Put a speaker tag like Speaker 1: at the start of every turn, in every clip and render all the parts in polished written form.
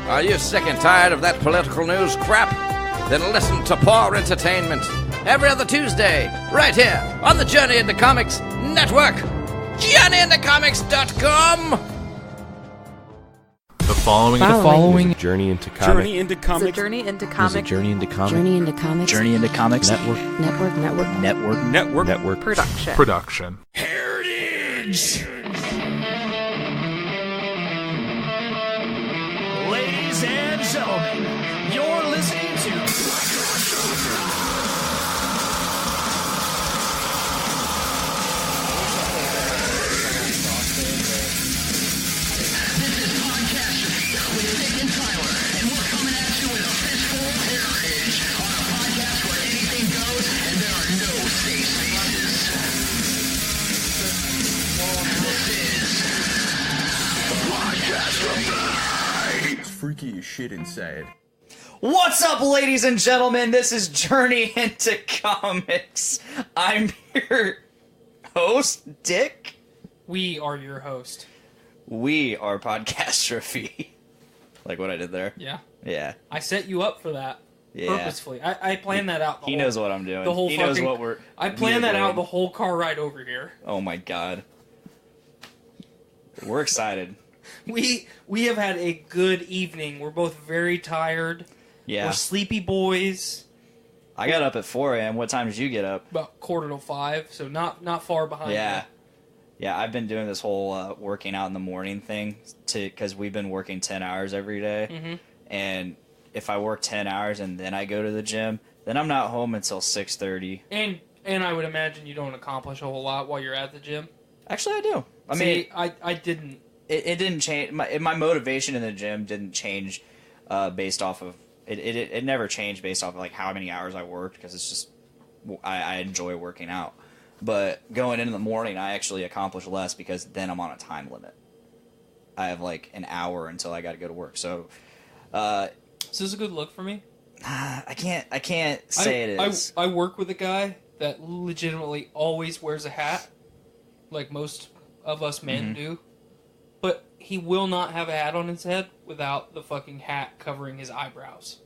Speaker 1: Are you sick and tired of that political news crap? Then listen to Poor Entertainment every other Tuesday, right here on the Journey into Comics Network. JourneyIntoComics.com.
Speaker 2: The following
Speaker 3: is a Journey into Comics.
Speaker 4: Journey into Comics.
Speaker 5: Journey into Comics.
Speaker 3: Journey into Comics.
Speaker 6: Journey into Comics.
Speaker 7: Journey into Comics.
Speaker 4: Network.
Speaker 2: production.
Speaker 7: Heritage! Ladies and gentlemen, you're listening to
Speaker 8: This is Podcastrophe with Nick and Tyler, and we're coming at you with a fistful of heritage on a podcast where anything goes and there are no safe spaces. This is Podcastrophe.
Speaker 3: It's freaky as shit inside.
Speaker 7: What's up, ladies and gentlemen? This is Journey into Comics. I'm your host, Dick.
Speaker 9: We are your host.
Speaker 7: We are Podcastrophe. Like what I did there?
Speaker 9: Yeah.
Speaker 7: Yeah.
Speaker 9: I set you up for that.
Speaker 7: Yeah.
Speaker 9: Purposefully. I planned that out.
Speaker 7: He knows what I'm doing.
Speaker 9: The whole
Speaker 7: he
Speaker 9: fucking,
Speaker 7: knows what we're
Speaker 9: I planned that
Speaker 7: doing.
Speaker 9: out the whole car ride over here.
Speaker 7: Oh my god. We're excited.
Speaker 9: We have had a good evening. We're both very tired.
Speaker 7: Yeah.
Speaker 9: We're sleepy boys.
Speaker 7: I got up at 4 a.m. What time did you get up?
Speaker 9: About 4:45, so not far behind.
Speaker 7: Yeah.
Speaker 9: You.
Speaker 7: Yeah, I've been doing this whole working out in the morning thing because we've been working 10 hours every day.
Speaker 9: Mm-hmm.
Speaker 7: And if I work 10 hours and then I go to the gym, then I'm not home until 6:30.
Speaker 9: And I would imagine you don't accomplish a whole lot while you're at the gym.
Speaker 7: Actually, I do. I
Speaker 9: See,
Speaker 7: mean,
Speaker 9: I didn't.
Speaker 7: It didn't change. My motivation in the gym didn't change based off of it never changed based off of like how many hours I worked because it's just I enjoy working out. But going in the morning, I actually accomplish less because then I'm on a time limit. I have like an hour until I got to go to work. So,
Speaker 9: Is this a good look for me?
Speaker 7: I can't say it is.
Speaker 9: I work with a guy that legitimately always wears a hat, like most of us men do. But he will not have a hat on his head without the fucking hat covering his eyebrows.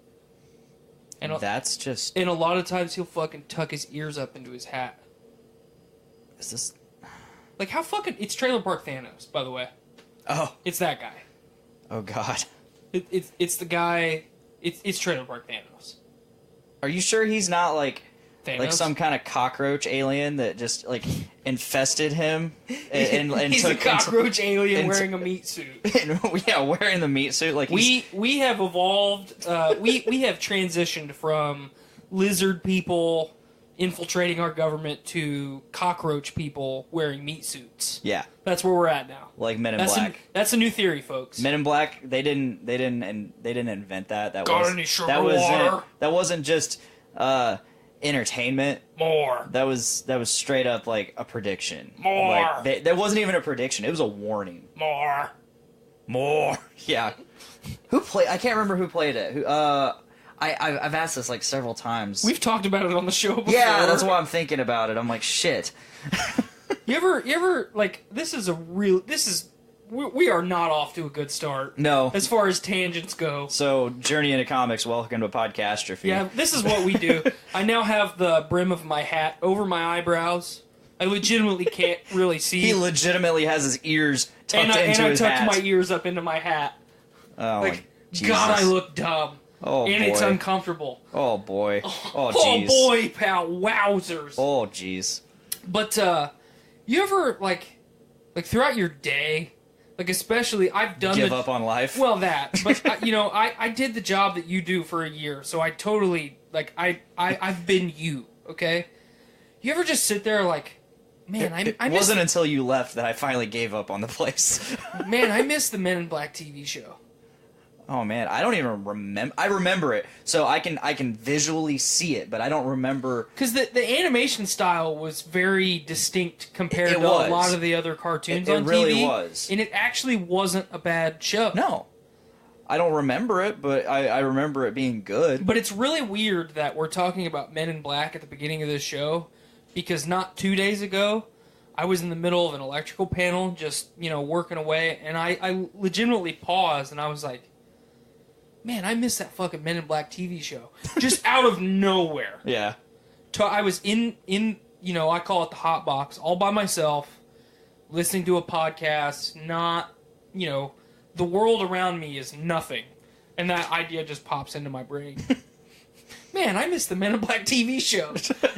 Speaker 9: And
Speaker 7: That's just...
Speaker 9: And a lot of times he'll fucking tuck his ears up into his hat.
Speaker 7: Is this...
Speaker 9: Like, how fucking... It's Trailer Park Thanos, by the way.
Speaker 7: Oh.
Speaker 9: It's that guy.
Speaker 7: Oh, God.
Speaker 9: It's the guy... It's Trailer Park Thanos.
Speaker 7: Are you sure he's not, like...
Speaker 9: Thanos?
Speaker 7: Like some kind of cockroach alien that just, like, infested him and
Speaker 9: He's
Speaker 7: took...
Speaker 9: a cockroach alien wearing a meat suit.
Speaker 7: Yeah, wearing the meat suit. Like
Speaker 9: we have evolved... we have transitioned from lizard people infiltrating our government to cockroach people wearing meat suits.
Speaker 7: Yeah.
Speaker 9: That's where we're at now.
Speaker 7: Like Men in Black.
Speaker 9: That's a new theory, folks.
Speaker 7: Men in Black, they didn't invent that.
Speaker 9: Got any sugar water?
Speaker 7: That wasn't just entertainment.
Speaker 9: More.
Speaker 7: That was straight up like a prediction.
Speaker 9: More.
Speaker 7: Like, that wasn't even a prediction. It was a warning.
Speaker 9: More.
Speaker 7: Yeah. I can't remember who played it. I've asked this like several times.
Speaker 9: We've talked about it on the show before.
Speaker 7: Yeah, that's why I'm thinking about it. I'm like, shit.
Speaker 9: You ever like we are not off to a good start.
Speaker 7: No.
Speaker 9: As far as tangents go.
Speaker 7: So, Journey into Comics, welcome to Podcastrophe.
Speaker 9: Yeah, this is what we do. I now have the brim of my hat over my eyebrows. I legitimately can't really see.
Speaker 7: He legitimately has his ears tucked into his hat.
Speaker 9: And I tucked my ears up into my hat.
Speaker 7: Oh,
Speaker 9: like,
Speaker 7: my Jesus.
Speaker 9: God, I look dumb.
Speaker 7: Oh,
Speaker 9: and
Speaker 7: boy.
Speaker 9: it's uncomfortable.
Speaker 7: Oh, boy. Oh,
Speaker 9: Oh,
Speaker 7: jeez.
Speaker 9: boy, pal. Wowzers.
Speaker 7: Oh, jeez.
Speaker 9: But, you ever, like throughout your day, like, especially, I've done
Speaker 7: Give up on life?
Speaker 9: Well, that. But, I did the job that you do for a year, so I totally, like, I've been you, okay? You ever just sit there, like, man, I
Speaker 7: It
Speaker 9: miss...
Speaker 7: wasn't until you left that I finally gave up on the place.
Speaker 9: Man, I miss the Men in Black TV show.
Speaker 7: Oh, man, I don't even remember. I remember it, so I can visually see it, but I don't remember...
Speaker 9: Because the animation style was very distinct compared to
Speaker 7: was.
Speaker 9: a lot of the other cartoons on TV.
Speaker 7: It really was.
Speaker 9: And it actually wasn't a bad show.
Speaker 7: No. I don't remember it, but I remember it being good.
Speaker 9: But it's really weird that we're talking about Men in Black at the beginning of this show, because not 2 days ago, I was in the middle of an electrical panel, just, working away, and I legitimately paused, and I was like, man, I miss that fucking Men in Black TV show. Just out of nowhere.
Speaker 7: Yeah.
Speaker 9: I was in I call it the hot box, all by myself, listening to a podcast, not, the world around me is nothing. And that idea just pops into my brain. Man, I miss the Men in Black TV show.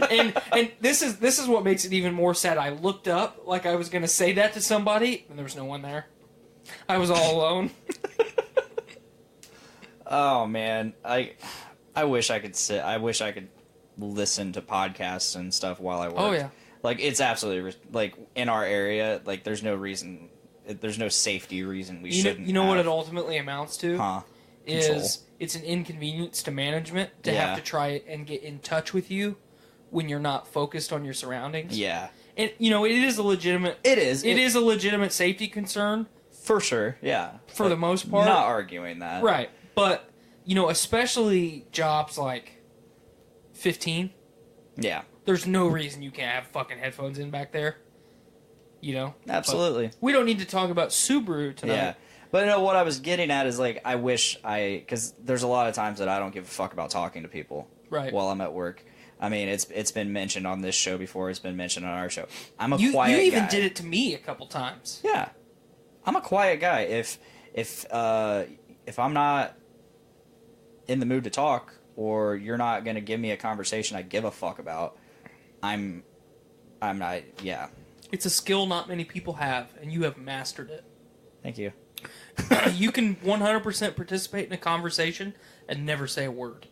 Speaker 9: and this is what makes it even more sad. I looked up like I was going to say that to somebody, and there was no one there. I was all alone.
Speaker 7: Oh man, I wish I could listen to podcasts and stuff while I work.
Speaker 9: Oh yeah.
Speaker 7: Like it's absolutely like in our area, like there's no safety reason we shouldn't.
Speaker 9: You know what
Speaker 7: have.
Speaker 9: it ultimately amounts to?
Speaker 7: Control.
Speaker 9: It's an inconvenience to management to have to try and get in touch with you when you're not focused on your surroundings.
Speaker 7: Yeah.
Speaker 9: And it is a legitimate.
Speaker 7: It is.
Speaker 9: It is a legitimate safety concern
Speaker 7: for sure. Yeah.
Speaker 9: For the most part.
Speaker 7: Not arguing that.
Speaker 9: Right. But especially jobs like 15.
Speaker 7: Yeah.
Speaker 9: There's no reason you can't have fucking headphones in back there.
Speaker 7: Absolutely.
Speaker 9: But we don't need to talk about Subaru tonight.
Speaker 7: Yeah. But what I was getting at is like I wish because there's a lot of times that I don't give a fuck about talking to people while I'm at work. I mean, it's been mentioned on this show before. It's been mentioned on our show. I'm a quiet guy.
Speaker 9: You even did it to me a couple times.
Speaker 7: Yeah, I'm a quiet guy. If I'm not in the mood to talk, or you're not going to give me a conversation I give a fuck about, I'm not. Yeah,
Speaker 9: it's a skill not many people have, and you have mastered it.
Speaker 7: Thank you.
Speaker 9: You can 100% participate in a conversation and never say a word.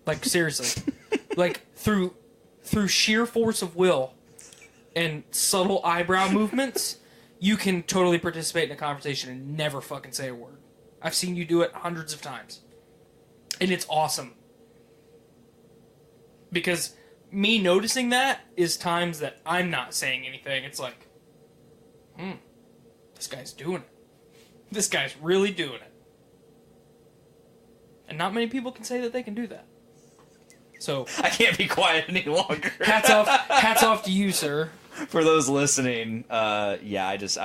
Speaker 9: Like, seriously. Like, through sheer force of will and subtle eyebrow movements, you can totally participate in a conversation and never fucking say a word. I've seen you do it hundreds of times. And it's awesome. Because me noticing that is times that I'm not saying anything. It's like, this guy's doing it. This guy's really doing it. And not many people can say that they can do that. So
Speaker 7: I can't be quiet any longer.
Speaker 9: Hats off to you, sir.
Speaker 7: For those listening, I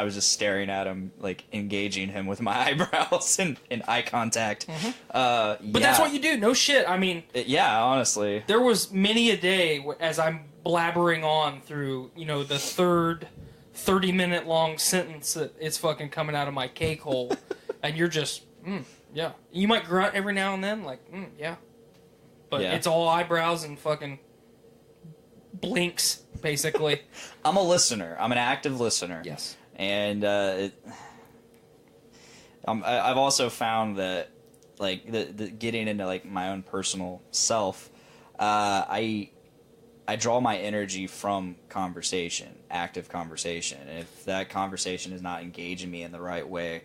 Speaker 7: was just staring at him, like engaging him with my eyebrows and eye contact. Mm-hmm.
Speaker 9: But that's what you do. No shit. I mean,
Speaker 7: honestly,
Speaker 9: there was many a day as I'm blabbering on through, the third 30-minute long sentence that is fucking coming out of my cake hole, and you're just, yeah. You might grunt every now and then, like, yeah. But it's all eyebrows and fucking blinks, basically.
Speaker 7: I'm a listener. I'm an active listener.
Speaker 9: Yes.
Speaker 7: And I've also found that, like, the getting into, like, my own personal self, I draw my energy from conversation, active conversation. And if that conversation is not engaging me in the right way,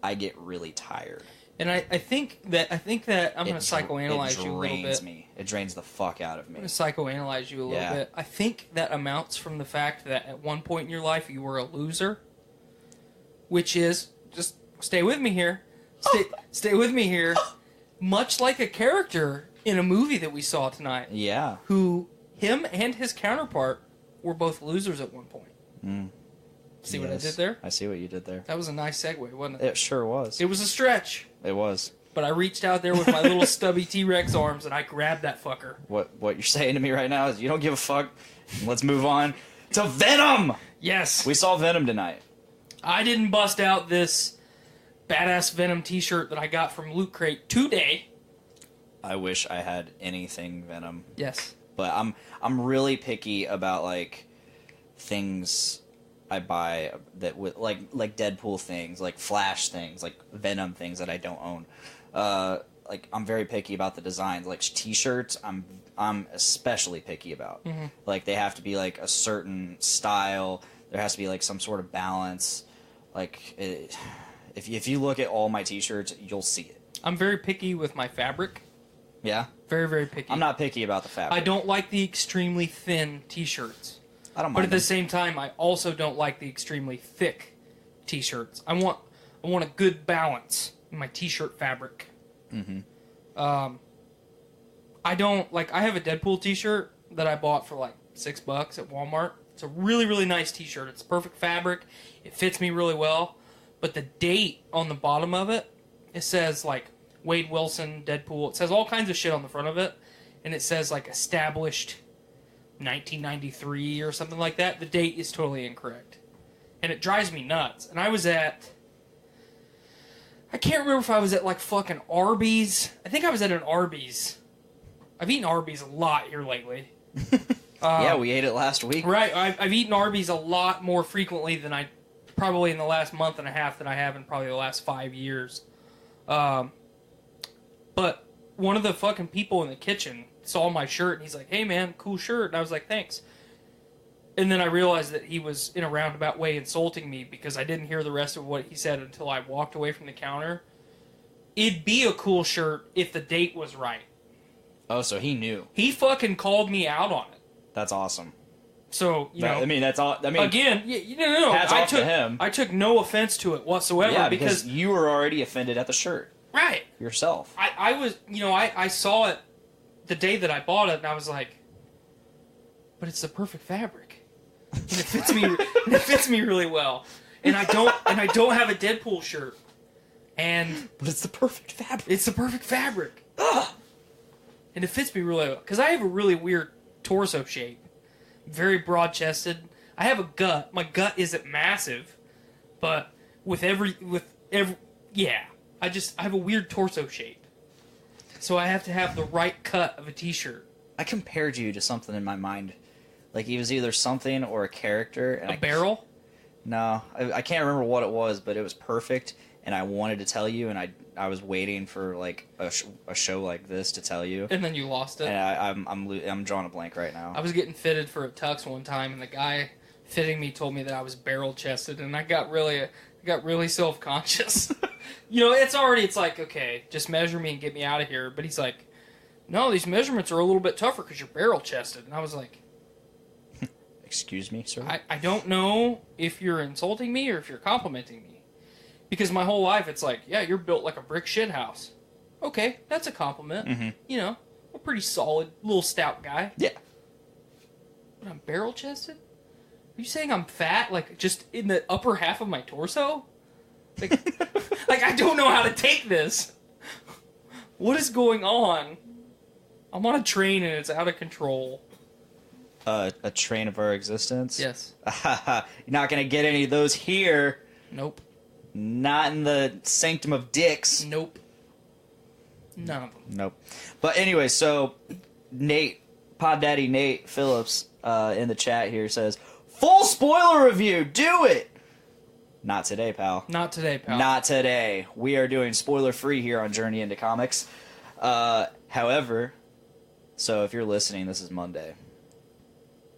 Speaker 7: I get really tired.
Speaker 9: And I think that I'm going to psychoanalyze you a little bit.
Speaker 7: It drains the fuck out of me.
Speaker 9: I'm going to psychoanalyze you a little bit. I think that amounts from the fact that at one point in your life you were a loser, which is, just stay with me here, stay with me here, much like a character in a movie that we saw tonight.
Speaker 7: Yeah.
Speaker 9: Who, him and his counterpart were both losers at one point. See what I did there?
Speaker 7: I see what you did there.
Speaker 9: That was a nice segue, wasn't it?
Speaker 7: It sure was.
Speaker 9: It was a stretch.
Speaker 7: It was.
Speaker 9: But I reached out there with my little stubby T-Rex arms and I grabbed that fucker.
Speaker 7: What you're saying to me right now is you don't give a fuck. Let's move on to Venom!
Speaker 9: Yes.
Speaker 7: We saw Venom tonight.
Speaker 9: I didn't bust out this badass Venom t-shirt that I got from Loot Crate today.
Speaker 7: I wish I had anything Venom.
Speaker 9: Yes.
Speaker 7: But I'm really picky about, like, things I buy that with like Deadpool things, like Flash things, like Venom things that I don't own. Like I'm very picky about the designs. Like t-shirts, I'm especially picky about. Mm-hmm. Like they have to be like a certain style. There has to be like some sort of balance. Like if you look at all my t-shirts, you'll see it.
Speaker 9: I'm very picky with my fabric.
Speaker 7: Yeah.
Speaker 9: Very, very picky.
Speaker 7: I'm not picky about the fabric.
Speaker 9: I don't like the extremely thin t-shirts.
Speaker 7: I don't mind.
Speaker 9: But at the same time, I also don't like the extremely thick t-shirts. I want a good balance in my t-shirt fabric. Mm-hmm. I have a Deadpool t-shirt that I bought for like $6 at Walmart. It's a really, really nice t-shirt. It's perfect fabric. It fits me really well. But the date on the bottom of it It says, like, Wade Wilson, Deadpool. It says all kinds of shit on the front of it. And it says, like, established 1993 or something like that. The date is totally incorrect. And it drives me nuts. And I was at... I can't remember if I was at, like, fucking Arby's. I think I was at an Arby's. I've eaten Arby's a lot here lately.
Speaker 7: Yeah, we ate it last week.
Speaker 9: Right. I've eaten Arby's a lot more frequently than I... Probably in the last month and a half than I have in probably the last 5 years. But one of the fucking people in the kitchen saw my shirt, and he's like, "Hey, man, cool shirt." And I was like, "Thanks." And then I realized that he was in a roundabout way insulting me because I didn't hear the rest of what he said until I walked away from the counter. It'd be a cool shirt if the date was right.
Speaker 7: Oh, so he knew.
Speaker 9: He fucking called me out on it.
Speaker 7: That's awesome.
Speaker 9: So, you know...
Speaker 7: I mean, that's all... I mean,
Speaker 9: again, no.
Speaker 7: hats off to him.
Speaker 9: I took no offense to it whatsoever.
Speaker 7: Yeah, because you were already offended at the shirt.
Speaker 9: Right.
Speaker 7: Yourself.
Speaker 9: I was... I saw it the day that I bought it, and I was like, but it's the perfect fabric. And it fits me really well. And I don't have a Deadpool shirt.
Speaker 7: But it's the perfect fabric.
Speaker 9: It's the perfect fabric. Ugh. And it fits me really well. Because I have a really weird torso shape. Very broad-chested. I have a gut. My gut isn't massive. But yeah. I have a weird torso shape. So I have to have the right cut of a t-shirt.
Speaker 7: I compared you to something in my mind. Like, it was either something or a character. And
Speaker 9: A barrel?
Speaker 7: No. I can't remember what it was, but it was perfect. And I wanted to tell you, and I was waiting for, like, a show like this to tell you.
Speaker 9: And then you lost it.
Speaker 7: And I'm drawing a blank right now.
Speaker 9: I was getting fitted for a tux one time, and the guy fitting me told me that I was barrel-chested, and I got really self-conscious. It's like, okay, just measure me and get me out of here. But he's like, no, these measurements are a little bit tougher because you're barrel-chested. And I was like...
Speaker 7: Excuse me, sir?
Speaker 9: I don't know if you're insulting me or if you're complimenting me. Because my whole life, it's like, yeah, you're built like a brick shit house. Okay, that's a compliment.
Speaker 7: Mm-hmm.
Speaker 9: A pretty solid, little stout guy.
Speaker 7: Yeah.
Speaker 9: But I'm barrel-chested? Are you saying I'm fat, like, just in the upper half of my torso? Like, I don't know how to take this. What is going on? I'm on a train and it's out of control.
Speaker 7: A train of our existence?
Speaker 9: Yes.
Speaker 7: You're not going to get any of those here.
Speaker 9: Nope.
Speaker 7: Not in the sanctum of dicks.
Speaker 9: Nope. None of them.
Speaker 7: Nope. But anyway, so Nate, Pod Daddy Nate Phillips in the chat here says, full spoiler review, do it! Not today, pal.
Speaker 9: Not today, pal.
Speaker 7: Not today. We are doing spoiler free here on Journey into Comics. However, so if you're listening, this is Monday.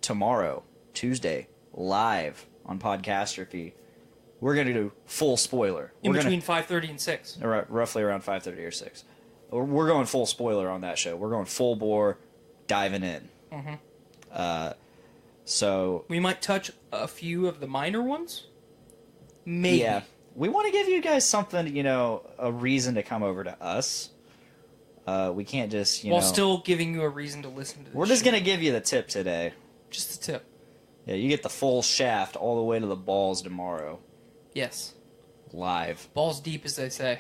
Speaker 7: Tomorrow, Tuesday, live on Podcastrophe, we're going to do full spoiler.
Speaker 9: Between 5:30 and 6.
Speaker 7: Roughly around 5:30 or 6. We're going full spoiler on that show. We're going full bore, diving in.
Speaker 9: Mm-hmm.
Speaker 7: So...
Speaker 9: We might touch a few of the minor ones? Maybe.
Speaker 7: Yeah. We want to give you guys something, a reason to come over to us. We can't just,
Speaker 9: While still giving you a reason to listen to this
Speaker 7: We're just going to give you the tip today.
Speaker 9: Just the tip.
Speaker 7: Yeah, you get the full shaft all the way to the balls tomorrow.
Speaker 9: Yes.
Speaker 7: Live.
Speaker 9: Balls deep, as they say.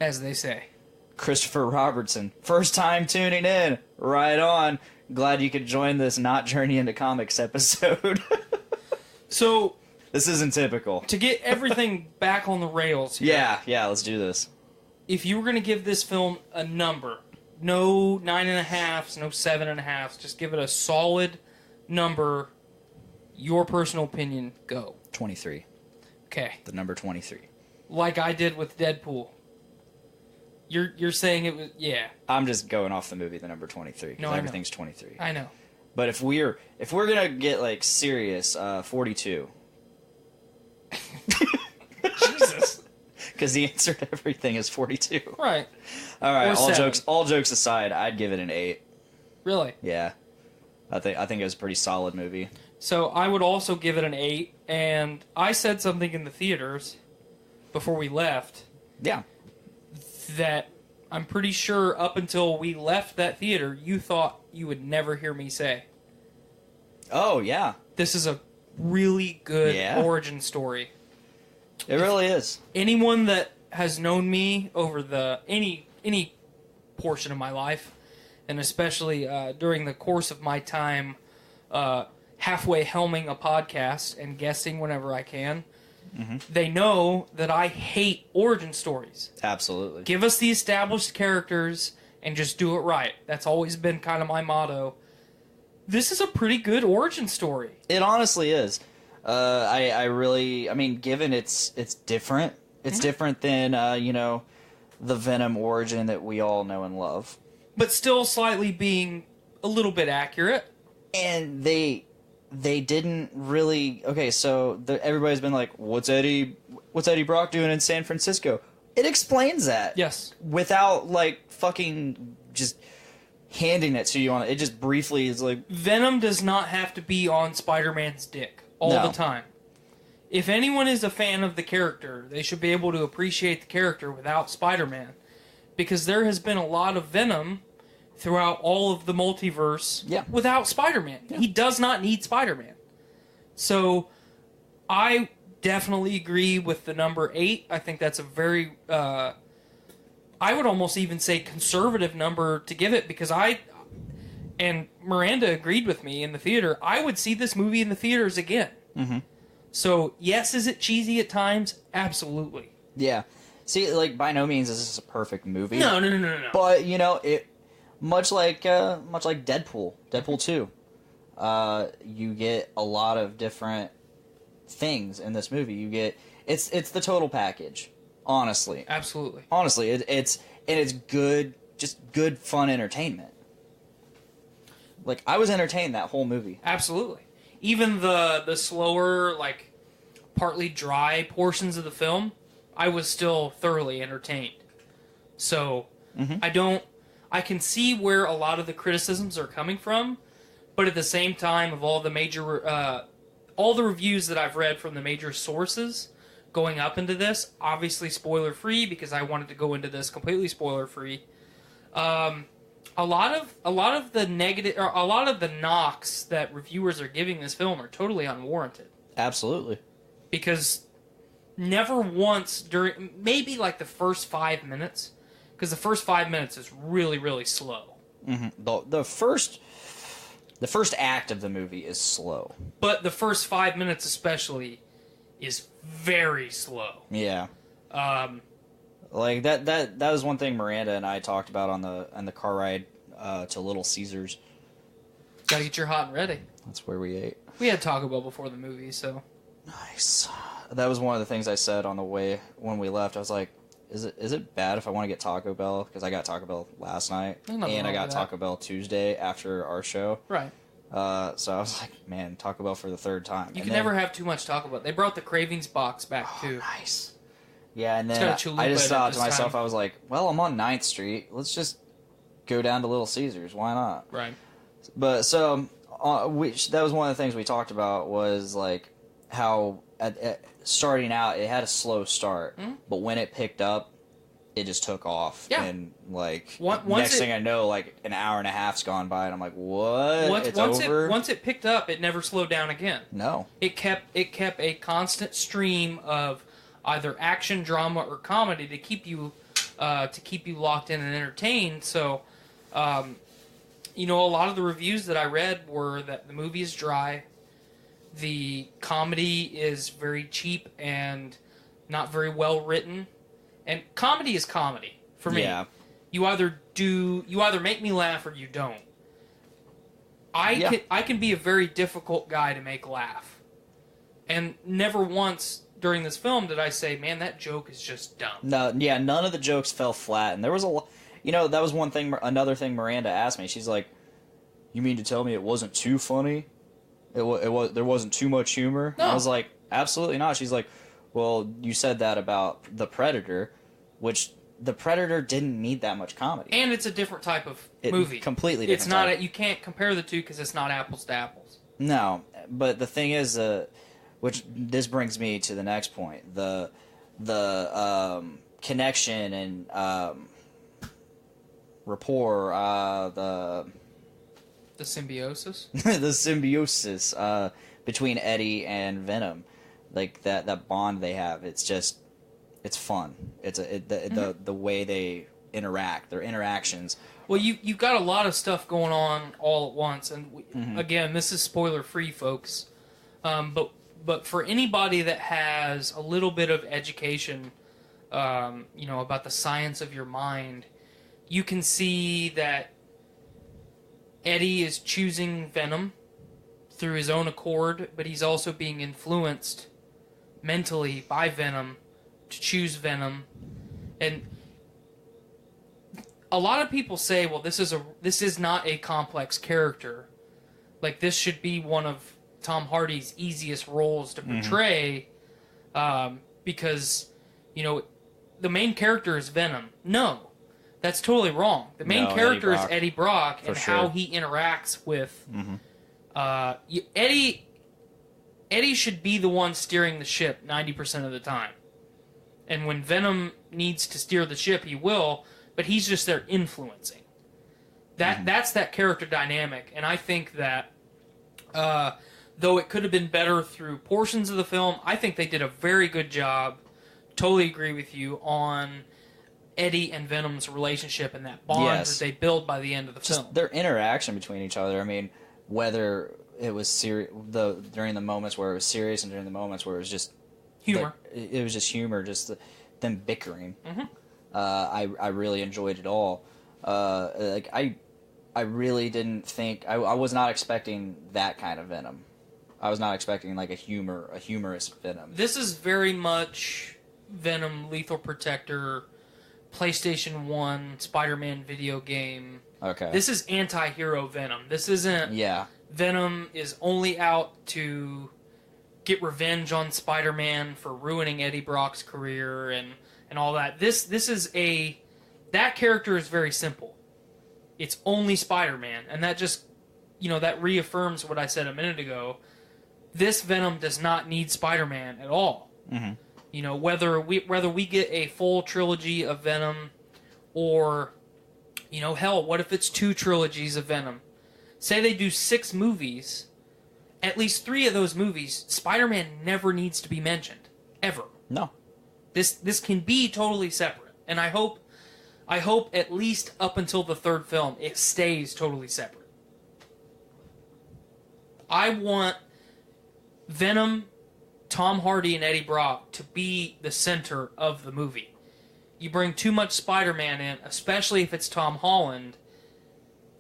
Speaker 9: As they say.
Speaker 7: Christopher Robertson. First time tuning in. Right on. Glad you could join this Not Journey into Comics episode.
Speaker 9: So...
Speaker 7: This isn't typical.
Speaker 9: To get everything back on the rails here.
Speaker 7: Yeah, let's do this.
Speaker 9: If you were going to give this film a number, no 9.5s, no 7.5s, just give it a solid number, your personal opinion, go.
Speaker 7: 23.
Speaker 9: Okay.
Speaker 7: The number 23.
Speaker 9: Like I did with Deadpool. You're saying it was, yeah.
Speaker 7: I'm just going off the movie, the number 23.
Speaker 9: No, I know.
Speaker 7: Everything's 23.
Speaker 9: I know.
Speaker 7: But if we're going to get, like, serious, 42.
Speaker 9: Jesus.
Speaker 7: Because the answer to everything is 42.
Speaker 9: Right.
Speaker 7: All right.
Speaker 9: Or
Speaker 7: All jokes aside, I'd give it an 8.
Speaker 9: Really?
Speaker 7: Yeah. I think it was a pretty solid movie.
Speaker 9: So I would also give it an 8, and I said something in the theaters before we left.
Speaker 7: Yeah.
Speaker 9: That I'm pretty sure up until we left that theater, you thought you would never hear me say.
Speaker 7: Oh yeah.
Speaker 9: This is a really good
Speaker 7: Yeah.
Speaker 9: origin story.
Speaker 7: It really is.
Speaker 9: Anyone that has known me over the any portion of my life, and especially during the course of my time halfway helming a podcast and guesting whenever I can, they know that I hate origin stories.
Speaker 7: Absolutely.
Speaker 9: Give us the established characters and just do it right. That's always been kind of my motto. This is a pretty good origin story.
Speaker 7: It honestly is. I mean, given it's different. It's different than, the Venom origin that we all know and love.
Speaker 9: But still slightly being a little bit accurate.
Speaker 7: And they didn't really... Okay, so everybody's been like, what's Eddie Brock doing in San Francisco? It explains that.
Speaker 9: Yes.
Speaker 7: Without, fucking just handing it to you on it. It just briefly is like...
Speaker 9: Venom does not have to be on Spider-Man's dick all the time. If anyone is a fan of the character, they should be able to appreciate the character without Spider-Man. Because there has been a lot of Venom throughout all of the multiverse without Spider-Man. Yeah. He does not need Spider-Man. So, I definitely agree with the number 8. I think that's a very, I would almost even say conservative number to give it, because and Miranda agreed with me in the theater, I would see this movie in the theaters again. Mm-hmm. So, yes, is it cheesy at times? Absolutely.
Speaker 7: Yeah. See, by no means is this a perfect movie.
Speaker 9: No.
Speaker 7: But, it... Much like Deadpool 2, you get a lot of different things in this movie. You get it's the total package, honestly.
Speaker 9: Absolutely.
Speaker 7: Honestly, it's good, just good fun entertainment. I was entertained that whole movie.
Speaker 9: Absolutely. Even the slower, partly dry portions of the film, I was still thoroughly entertained. So, I can see where a lot of the criticisms are coming from, but at the same time, of all the major, all the reviews that I've read from the major sources going up into this, obviously spoiler free because I wanted to go into this completely spoiler free. A lot of the negative, or a lot of the knocks that reviewers are giving this film are totally unwarranted.
Speaker 7: Absolutely, because
Speaker 9: never once during maybe the first 5 minutes. Because the first 5 minutes is really, really slow.
Speaker 7: Mm-hmm. The first act of the movie is slow.
Speaker 9: But the first 5 minutes especially is very slow.
Speaker 7: Yeah. That was one thing Miranda and I talked about on the car ride to Little Caesars.
Speaker 9: Gotta get your hot and ready.
Speaker 7: That's where we ate.
Speaker 9: We had Taco Bell before the movie, so...
Speaker 7: Nice. That was one of the things I said on the way when we left. I was like, Is it bad if I want to get Taco Bell? Because I got Taco Bell last night, and I got Taco Bell Tuesday after our show.
Speaker 9: Right.
Speaker 7: So I was like, man, Taco Bell for the third time.
Speaker 9: You can never have too much Taco Bell. They brought the Cravings box back, too.
Speaker 7: Nice. Yeah, and then I just thought to myself, I was like, well, I'm on 9th Street. Let's just go down to Little Caesars. Why not?
Speaker 9: Right.
Speaker 7: But, so, that was one of the things we talked about was, how... starting out, it had a slow start, but when it picked up, it just took off.
Speaker 9: Yeah.
Speaker 7: And, next thing I know, an hour and a half's gone by, and I'm like, what? It's over?
Speaker 9: Once it picked up, it never slowed down again.
Speaker 7: No.
Speaker 9: It kept a constant stream of either action, drama, or comedy to keep you locked in and entertained. So, a lot of the reviews that I read were that the movie is dry. The comedy is very cheap and not very well written. And comedy is comedy for me.
Speaker 7: Yeah.
Speaker 9: You either make me laugh or you don't. I can be a very difficult guy to make laugh. And never once during this film did I say, man, that joke is just dumb.
Speaker 7: No, yeah, none of the jokes fell flat. And there was that was another thing Miranda asked me. She's like, you mean to tell me it wasn't too funny? It was there wasn't too much humor?
Speaker 9: No.
Speaker 7: I was like, absolutely not. She's like, well, you said that about The Predator, which The Predator didn't need that much comedy.
Speaker 9: And it's a different type of movie.
Speaker 7: Completely different.
Speaker 9: It's not. You can't compare the two because it's not apples to apples.
Speaker 7: No, but the thing is, which this brings me to the next point: the connection and rapport,
Speaker 9: the symbiosis.
Speaker 7: the symbiosis between Eddie and Venom, that bond they have. It's it's fun. The way they interact, their interactions.
Speaker 9: Well, you've got a lot of stuff going on all at once, and again, this is spoiler free, folks. But for anybody that has a little bit of education, about the science of your mind, you can see that Eddie is choosing Venom through his own accord, but he's also being influenced mentally by Venom to choose Venom. And a lot of people say, well, this is not a complex character. Like, this should be one of Tom Hardy's easiest roles to portray, because, the main character is Venom. No, that's totally wrong. The main character is Eddie Brock, and how he interacts with... Eddie should be the one steering the ship 90% of the time. And when Venom needs to steer the ship, he will, but he's just there influencing. That's that character dynamic, and I think that though it could have been better through portions of the film, I think they did a very good job, totally agree with you, on Eddie and Venom's relationship and that bond that they build by the end of the film.
Speaker 7: Their interaction between each other, I mean, whether it was during the moments where it was serious and during the moments where it was just
Speaker 9: humor.
Speaker 7: It was just humor, just them bickering. I really enjoyed it all. I really didn't think... I was not expecting that kind of Venom. I was not expecting like a humorous Venom.
Speaker 9: This is very much Venom, Lethal Protector, PlayStation 1, Spider-Man video game.
Speaker 7: Okay.
Speaker 9: This is anti-hero Venom. This isn't...
Speaker 7: Yeah.
Speaker 9: Venom is only out to get revenge on Spider-Man for ruining Eddie Brock's career and all that. This is a... That character is very simple. It's only Spider-Man, and that just... that reaffirms what I said a minute ago. This Venom does not need Spider-Man at all. Whether we get a full trilogy of Venom, or, hell, what if it's 2 trilogies of Venom? Say they do 6 movies, at least 3 of those movies, Spider-Man never needs to be mentioned. Ever.
Speaker 7: No.
Speaker 9: This can be totally separate. And I hope at least up until the 3rd film, it stays totally separate. I want Venom, Tom Hardy, and Eddie Brock to be the center of the movie. You bring too much Spider-Man in, especially if it's Tom Holland,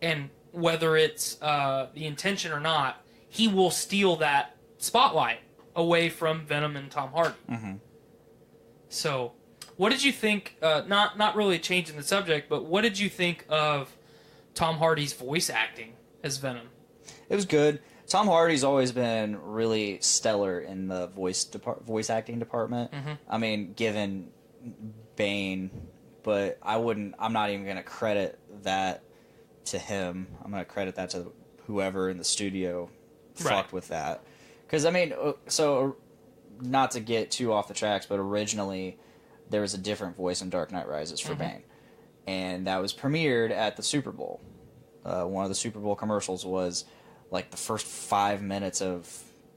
Speaker 9: and whether it's the intention or not, he will steal that spotlight away from Venom and Tom Hardy. So, what did you think, not really changing the subject, but what did you think of Tom Hardy's voice acting as Venom?
Speaker 7: It was good. Tom Hardy's always been really stellar in the voice acting department. I mean, given Bane, but I'm not even going to credit that to him. I'm going to credit that to whoever in the studio fucked with that. Because, I mean, so, not to get too off the tracks, but originally there was a different voice in Dark Knight Rises for Bane. And that was premiered at the Super Bowl. One of the Super Bowl commercials was like the first 5 minutes of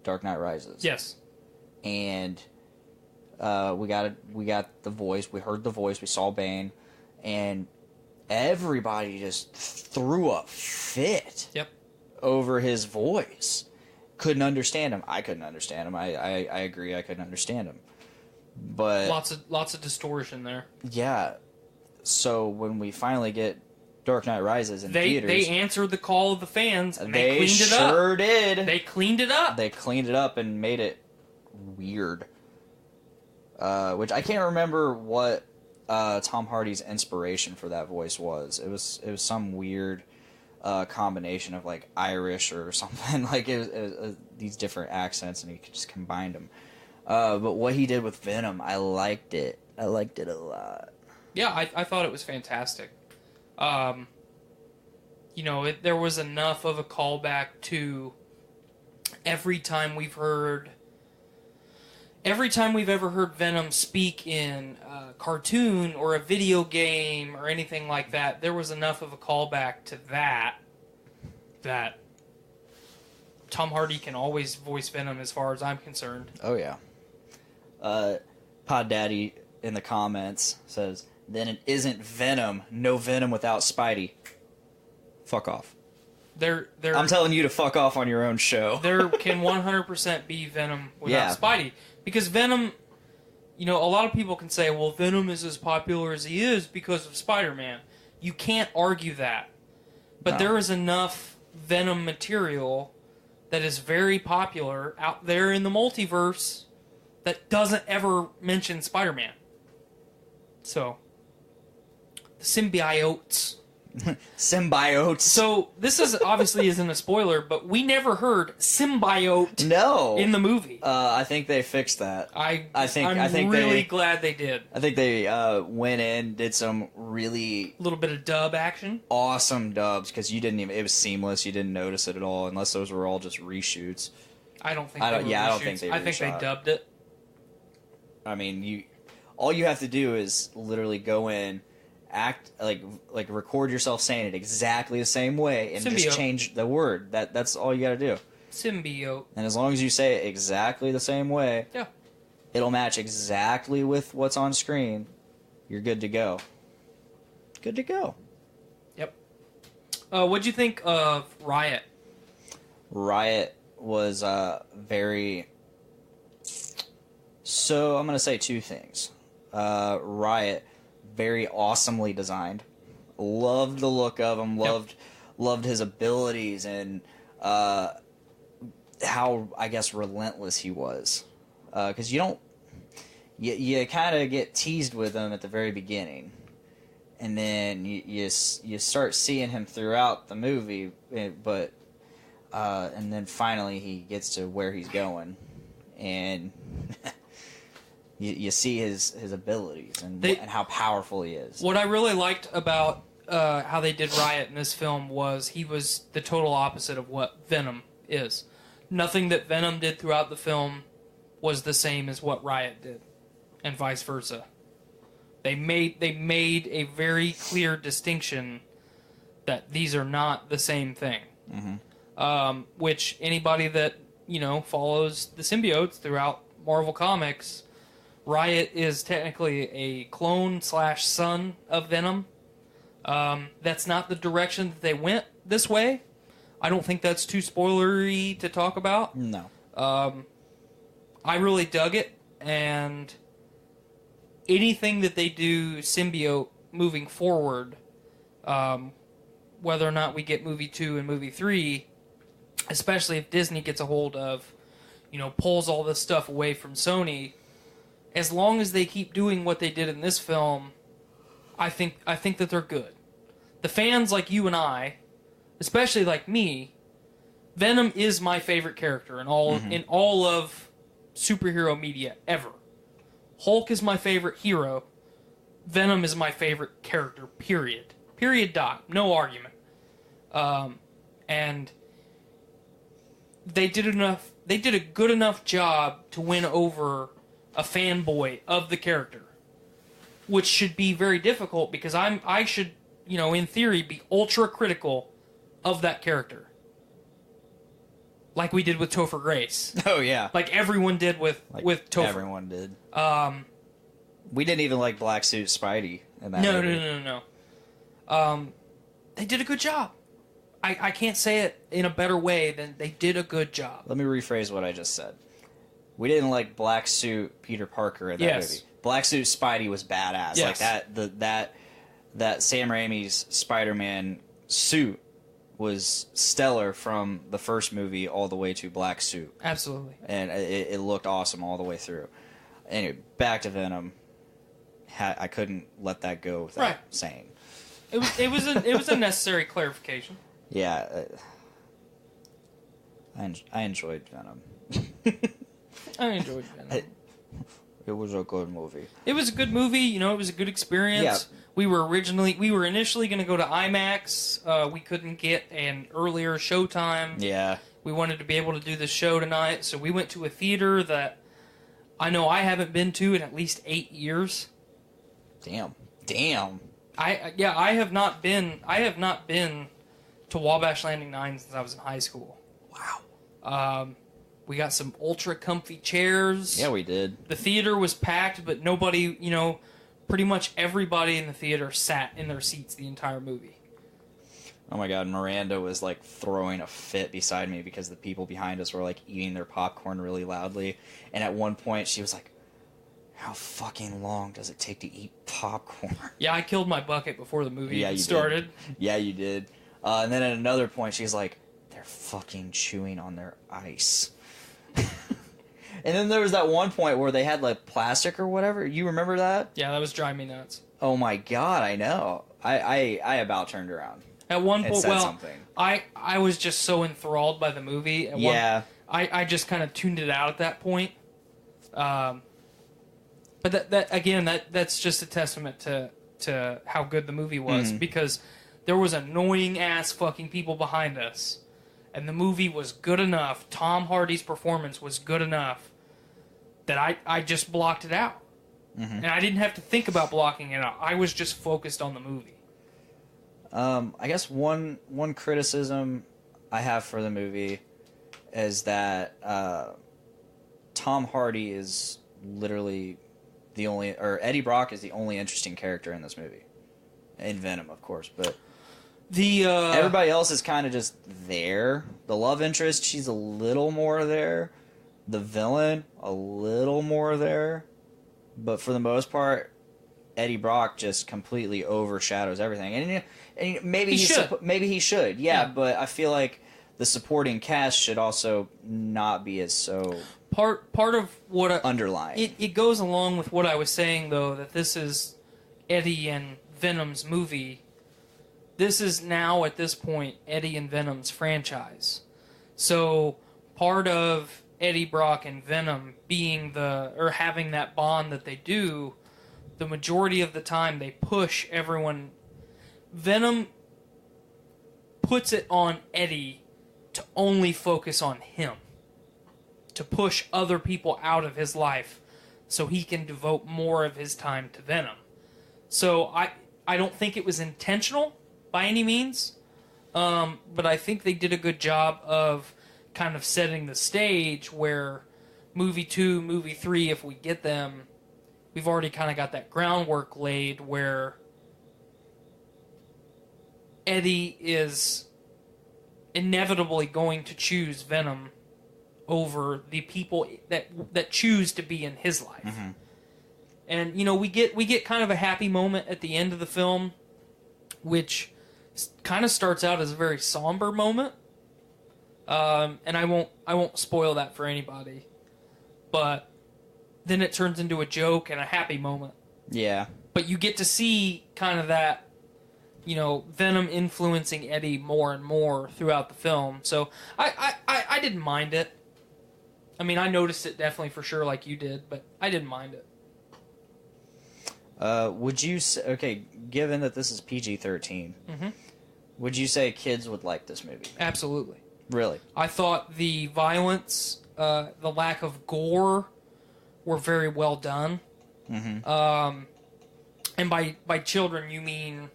Speaker 7: Dark Knight Rises.
Speaker 9: Yes.
Speaker 7: And we got the voice. We heard the voice. We saw Bane, and everybody just threw a fit.
Speaker 9: Yep.
Speaker 7: Over his voice. Couldn't understand him. I couldn't understand him. I agree. I couldn't understand him. But
Speaker 9: lots of distortion there.
Speaker 7: Yeah. So when we finally get Dark Knight Rises in theaters,
Speaker 9: they answered the call of the fans, and they cleaned it up.
Speaker 7: They sure did.
Speaker 9: They cleaned it up.
Speaker 7: They cleaned it up and made it weird. Which I can't remember what Tom Hardy's inspiration for that voice was. It was some weird combination of like Irish or something. Like it was these different accents, and he just combined them. But what he did with Venom, I liked it. I liked it a lot.
Speaker 9: Yeah, I thought it was fantastic. There was enough of a callback to every time we've ever heard Venom speak in a cartoon or a video game or anything like that, there was enough of a callback to that Tom Hardy can always voice Venom as far as I'm concerned.
Speaker 7: Oh, yeah. Pod Daddy in the comments says, then it isn't Venom. No Venom without Spidey. Fuck off. I'm telling you to fuck off on your own show.
Speaker 9: There can 100% be Venom without Spidey. Because Venom, a lot of people can say, well, Venom is as popular as he is because of Spider-Man. You can't argue that. But there is enough Venom material that is very popular out there in the multiverse that doesn't ever mention Spider-Man. So, the symbiotes.
Speaker 7: Symbiotes.
Speaker 9: So, this obviously isn't a spoiler, but we never heard symbiote
Speaker 7: in
Speaker 9: the movie.
Speaker 7: I think they fixed that.
Speaker 9: I'm really glad they did.
Speaker 7: I think they went in, did some really...
Speaker 9: A little bit of dub action.
Speaker 7: Awesome dubs, because it was seamless. You didn't notice it at all, unless those were all just reshoots.
Speaker 9: I don't think they dubbed it.
Speaker 7: I mean, all you have to do is literally go in, act like record yourself saying it exactly the same way, and just change the word. That's all you got to do.
Speaker 9: Symbiote.
Speaker 7: And as long as you say it exactly the same way, it'll match exactly with what's on screen. You're good to go. Good to go.
Speaker 9: Yep. What'd you think of Riot?
Speaker 7: Riot was very... So, I'm going to say two things. Riot, very awesomely designed. Loved the look of him. Loved his abilities and how, I guess, relentless he was. Because you kind of get teased with him at the very beginning. And then you start seeing him throughout the movie, but and then finally he gets to where he's going. And... You see his abilities and how powerful he is.
Speaker 9: What I really liked about how they did Riot in this film was he was the total opposite of what Venom is. Nothing that Venom did throughout the film was the same as what Riot did, and vice versa. They made a very clear distinction that these are not the same thing. Mm-hmm. Which anybody that follows the symbiotes throughout Marvel Comics. Riot is technically a clone / son of Venom. That's not the direction that they went this way. I don't think that's too spoilery to talk about.
Speaker 7: No.
Speaker 9: I really dug it, and anything that they do symbiote moving forward, whether or not we get movie 2 and movie 3, especially if Disney gets a hold of, pulls all this stuff away from Sony, as long as they keep doing what they did in this film, I think that they're good. The fans like you and I, especially like me, Venom is my favorite character in all of superhero media ever. Hulk is my favorite hero. Venom is my favorite character. Period. Period. Dot. No argument. And they did enough. They did a good enough job to win over a fanboy of the character, which should be very difficult because I should, in theory, be ultra critical of that character, like we did with Topher Grace.
Speaker 7: Oh yeah,
Speaker 9: like everyone did with Topher.
Speaker 7: Everyone did. We didn't even like Black Suit Spidey in that movie.
Speaker 9: No. They did a good job. I can't say it in a better way than they did a good job.
Speaker 7: Let me rephrase what I just said. We didn't like Black Suit Peter Parker in that movie. Black Suit Spidey was badass.
Speaker 9: Yes.
Speaker 7: Like that Sam Raimi's Spider-Man suit was stellar from the first movie all the way to Black Suit.
Speaker 9: Absolutely.
Speaker 7: And it looked awesome all the way through. Anyway, back to Venom. I couldn't let that go without saying.
Speaker 9: It was a necessary clarification.
Speaker 7: Yeah. I enjoyed Venom.
Speaker 9: I enjoyed Venom.
Speaker 7: It was a good movie.
Speaker 9: It was a good movie. It was a good experience.
Speaker 7: Yeah.
Speaker 9: We were initially going to go to IMAX. We couldn't get an earlier showtime.
Speaker 7: Yeah.
Speaker 9: We wanted to be able to do the show tonight, so we went to a theater that I know I haven't been to in at least 8 years.
Speaker 7: Damn.
Speaker 9: I have not been to Wabash Landing 9 since I was in high school.
Speaker 7: Wow.
Speaker 9: We got some ultra comfy chairs.
Speaker 7: Yeah, we did.
Speaker 9: The theater was packed, but nobody, pretty much everybody in the theater sat in their seats the entire movie.
Speaker 7: Oh my god, Miranda was like throwing a fit beside me because the people behind us were like eating their popcorn really loudly. And at one point she was like, how fucking long does it take to eat popcorn?
Speaker 9: Yeah, I killed my bucket before the movie even
Speaker 7: you
Speaker 9: started.
Speaker 7: Did. Yeah, you did. And then at another point she's like, they're fucking chewing on their ice. And then there was that one point where they had like plastic or whatever. You remember that?
Speaker 9: Yeah, that was driving me nuts.
Speaker 7: Oh my god, I know. I about turned around.
Speaker 9: At one point,
Speaker 7: something.
Speaker 9: I was just so enthralled by the movie. I just kind of tuned it out at that point. But that's just a testament to how good the movie was, because there was annoying ass fucking people behind us, and the movie was good enough. Tom Hardy's performance was good enough that I just blocked it out, and I didn't have to think about blocking it out. I was just focused on the movie.
Speaker 7: I guess one criticism I have for the movie is that Tom Hardy is literally the only, or Eddie Brock is the only interesting character in this movie. In Venom, of course, but everybody else is kind of just there. The love interest, she's a little more there. The villain, a little more there. But for the most part, Eddie Brock just completely overshadows everything. And maybe he should. Yeah, but I feel like the supporting cast should also not be as so
Speaker 9: part of what
Speaker 7: underlying.
Speaker 9: It goes along with what I was saying, though, that this is Eddie and Venom's movie. This is now, at this point, Eddie and Venom's franchise. So part of Eddie Brock and Venom being having that bond that they do, the majority of the time they push everyone. Venom puts it on Eddie to only focus on him, to push other people out of his life so he can devote more of his time to Venom. So I don't think it was intentional by any means, but I think they did a good job of kind of setting the stage where movie 2, movie 3, if we get them, we've already kind of got that groundwork laid where Eddie is inevitably going to choose Venom over the people that choose to be in his life. Mm-hmm. And we get kind of a happy moment at the end of the film, which kind of starts out as a very somber moment. And I won't spoil that for anybody. But then it turns into a joke and a happy moment. Yeah. But you get to see kind of that, Venom influencing Eddie more and more throughout the film. So I didn't mind it. I mean, I noticed it definitely for sure like you did, but I didn't mind it.
Speaker 7: Would you say, okay, given that this is PG-13, would you say kids would like this movie?
Speaker 9: Absolutely.
Speaker 7: Really?
Speaker 9: I thought the violence, the lack of gore were very well done. Mm-hmm. And by children, you mean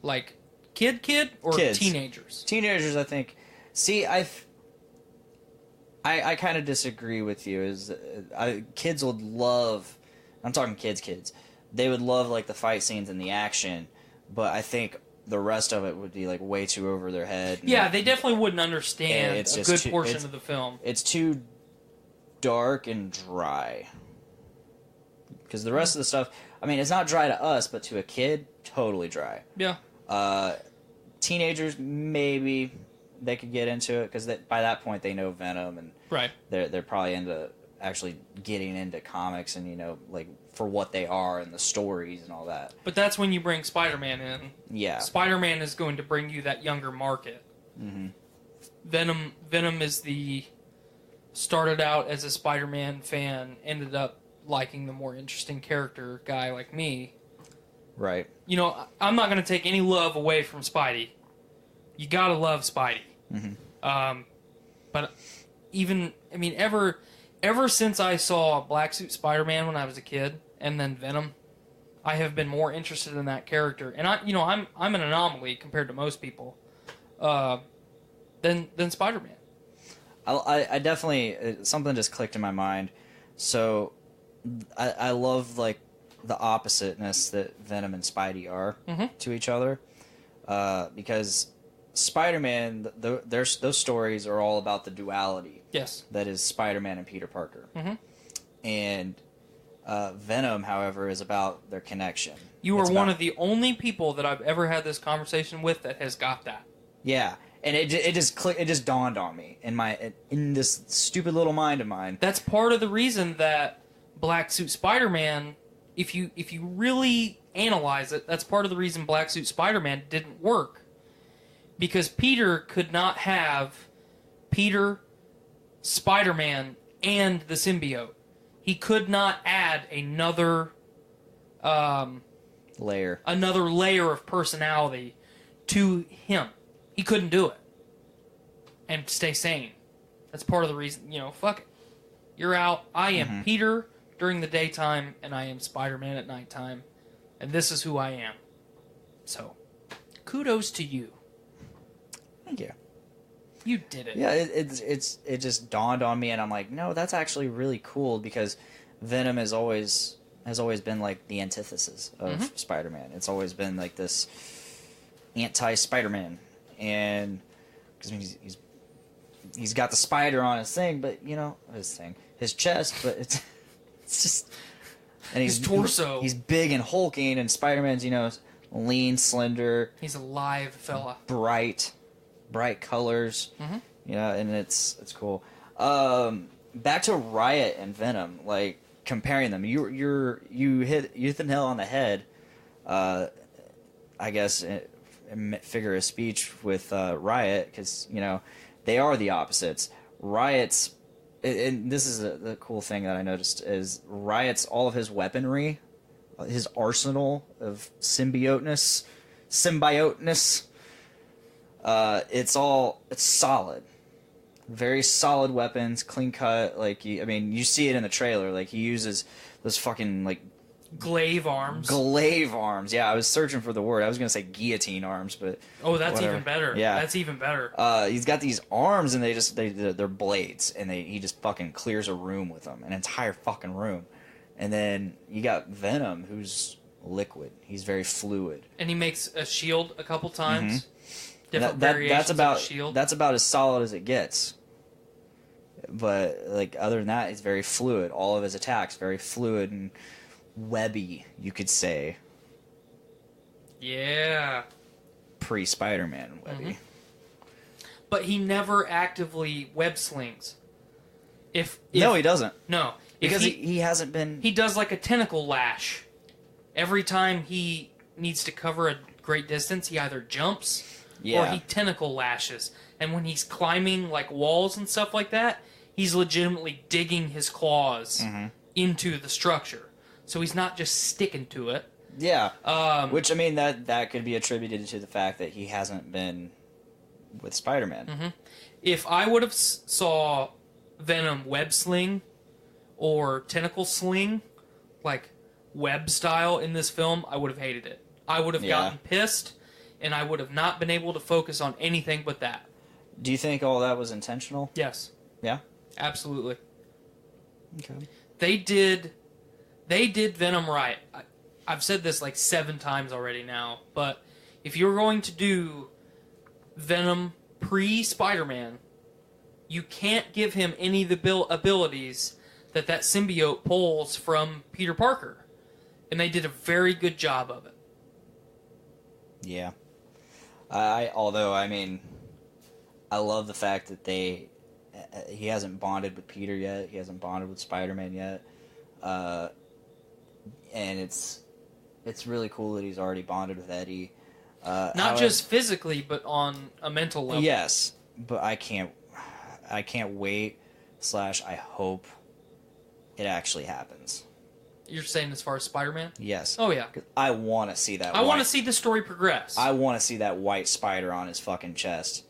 Speaker 9: like kid or
Speaker 7: kids.
Speaker 9: Teenagers?
Speaker 7: Teenagers, I think. See, I kind of disagree with you. Kids would love, I'm talking kids. They would love like the fight scenes and the action, but I think the rest of it would be like way too over their head.
Speaker 9: Yeah, they definitely wouldn't understand a good portion of the film.
Speaker 7: It's too dark and dry. Because the rest of the stuff, I mean, it's not dry to us, but to a kid, totally dry. Yeah. Teenagers, maybe they could get into it because by that point they know Venom and they're probably into actually getting into comics and like for what they are and the stories and all that.
Speaker 9: But that's when you bring Spider-Man in. Yeah. Spider-Man is going to bring you that younger market. Mm-hmm. Venom is started out as a Spider-Man fan, ended up liking the more interesting character guy like me. Right. I'm not going to take any love away from Spidey. You got to love Spidey. Mm-hmm. But ever since I saw Black Suit Spider-Man when I was a kid, and then Venom, I have been more interested in that character. And I'm an anomaly compared to most people. Than Spider-Man.
Speaker 7: I definitely something just clicked in my mind. So I love like the oppositeness that Venom and Spidey are to each other, because Spider-Man, those stories are all about the duality.
Speaker 9: Yes.
Speaker 7: That is Spider-Man and Peter Parker. And Venom, however, is about their connection.
Speaker 9: You are one of the only people that I've ever had this conversation with that has got that.
Speaker 7: Yeah, and it just dawned on me in this stupid little mind of mine.
Speaker 9: That's part of the reason that Black Suit Spider-Man, if you really analyze it, that's part of the reason Black Suit Spider-Man didn't work. Because Peter could not have Peter, Spider-Man, and the symbiote. He could not add another
Speaker 7: layer
Speaker 9: of personality to him. He couldn't do it. And stay sane. That's part of the reason, fuck it. You're out. I am Peter during the daytime, and I am Spider-Man at nighttime. And this is who I am. So, kudos to you.
Speaker 7: Thank you.
Speaker 9: You did it.
Speaker 7: Yeah, it just dawned on me, and I'm like, no, that's actually really cool, because Venom has always been like the antithesis of Spider-Man. It's always been like this anti-Spider-Man, and because he's got the spider on his thing, but his chest, but it's just, and
Speaker 9: his torso.
Speaker 7: He's big and hulking, and Spider-Man's lean, slender.
Speaker 9: He's a live fella.
Speaker 7: Bright colors, and it's cool. Back to Riot and Venom, like comparing them, you hit the nail on the head. I guess figure of speech with Riot, because they are the opposites. Riot's, and this is the cool thing that I noticed, is Riot's all of his weaponry, his arsenal of symbioteness. It's solid, very solid weapons, clean cut. Like you see it in the trailer. Like he uses those fucking like
Speaker 9: glaive arms.
Speaker 7: Yeah, I was searching for the word. I was gonna say guillotine arms, but
Speaker 9: that's
Speaker 7: whatever.
Speaker 9: even better.
Speaker 7: Yeah,
Speaker 9: that's even better.
Speaker 7: He's got these arms, and they're blades, and he just fucking clears a room with them, an entire fucking room. And then you got Venom, who's liquid. He's very fluid,
Speaker 9: and he makes a shield a couple times. Different
Speaker 7: that's about
Speaker 9: of shield.
Speaker 7: That's about as solid as it gets. But like other than that, he's very fluid. All of his attacks very fluid and webby, you could say.
Speaker 9: Yeah.
Speaker 7: Pre-Spider-Man webby.
Speaker 9: But he never actively web slings.
Speaker 7: No, he doesn't.
Speaker 9: No,
Speaker 7: because he hasn't been.
Speaker 9: He does like a tentacle lash. Every time he needs to cover a great distance, he either jumps.
Speaker 7: Yeah.
Speaker 9: Or he tentacle lashes. And when he's climbing like walls and stuff like that, he's legitimately digging his claws into the structure. So he's not just sticking to it.
Speaker 7: Yeah. Which, that could be attributed to the fact that he hasn't been with Spider-Man.
Speaker 9: If I would have saw Venom web sling or tentacle sling, like web style in this film, I would have hated it. I would have gotten pissed. And I would have not been able to focus on anything but that.
Speaker 7: Do you think all that was intentional?
Speaker 9: Yes.
Speaker 7: Yeah?
Speaker 9: Absolutely.
Speaker 7: Okay.
Speaker 9: They did Venom right. I've said this like 7 times already now, but if you're going to do Venom pre-Spider-Man, you can't give him any of the abilities that symbiote pulls from Peter Parker. And they did a very good job of it.
Speaker 7: Yeah. I love the fact that he hasn't bonded with Peter yet. He hasn't bonded with Spider-Man yet. And it's really cool that he's already bonded with Eddie.
Speaker 9: Not just physically, but on a mental level.
Speaker 7: Yes, but I can't wait / I hope it actually happens.
Speaker 9: You're saying as far as Spider-Man?
Speaker 7: Yes.
Speaker 9: Oh, yeah.
Speaker 7: I want to see that.
Speaker 9: I want to see the story progress.
Speaker 7: I want to see that white spider on his fucking chest.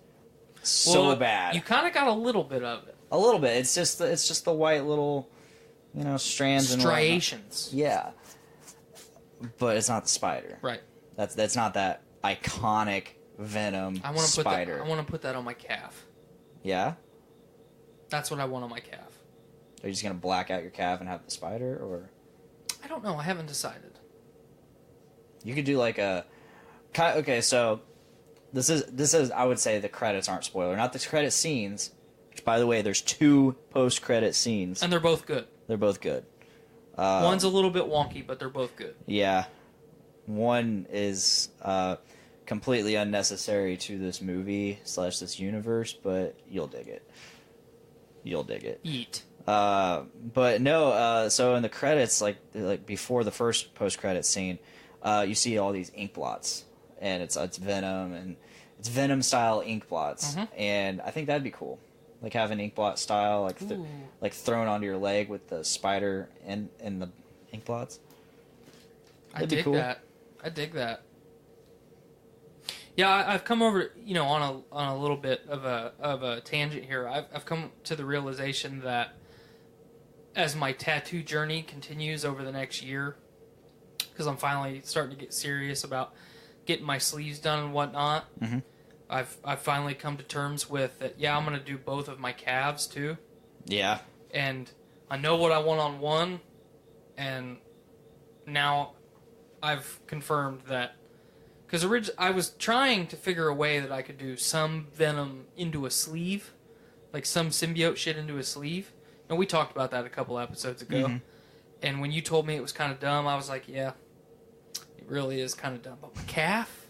Speaker 7: So bad.
Speaker 9: You kind of got a little bit of it.
Speaker 7: A little bit. It's just the white little, strands and
Speaker 9: striations.
Speaker 7: Yeah. But it's not the spider.
Speaker 9: Right.
Speaker 7: That's not that iconic Venom spider.
Speaker 9: I want to put that on my calf.
Speaker 7: Yeah?
Speaker 9: That's what I want on my calf.
Speaker 7: Are you just gonna black out your calf and have the spider, or
Speaker 9: I don't know. I haven't decided.
Speaker 7: you could do like a? Okay, so this is I would say the credits aren't spoiler, not the credit scenes. Which, by the way, there's 2 post-credit scenes.
Speaker 9: And they're both good.
Speaker 7: They're both good.
Speaker 9: One's a little bit wonky, but they're both good.
Speaker 7: Yeah, one is completely unnecessary to this movie / this universe, but you'll dig it. You'll dig it.
Speaker 9: Eat.
Speaker 7: But no. So in the credits, like before the first post-credit scene, you see all these ink blots, and it's Venom, and it's Venom style ink blots, and I think that'd be cool. Like have an ink blot style, like thrown onto your leg with the spider in the ink blots.
Speaker 9: I dig that. I dig that. Yeah, I've come over, on a little bit of a tangent here. I've come to the realization that as my tattoo journey continues over the next year, because I'm finally starting to get serious about getting my sleeves done and whatnot. Mm-hmm. I've finally come to terms with that. Yeah, I'm gonna do both of my calves too. Yeah. And I know what I want on one, and now I've confirmed that. Because I was trying to figure a way that I could do some Venom into a sleeve, like some symbiote shit into a sleeve. And we talked about that a couple episodes ago. Mm-hmm. And when you told me it was kind of dumb, I was like, yeah, it really is kind of dumb. But my calf,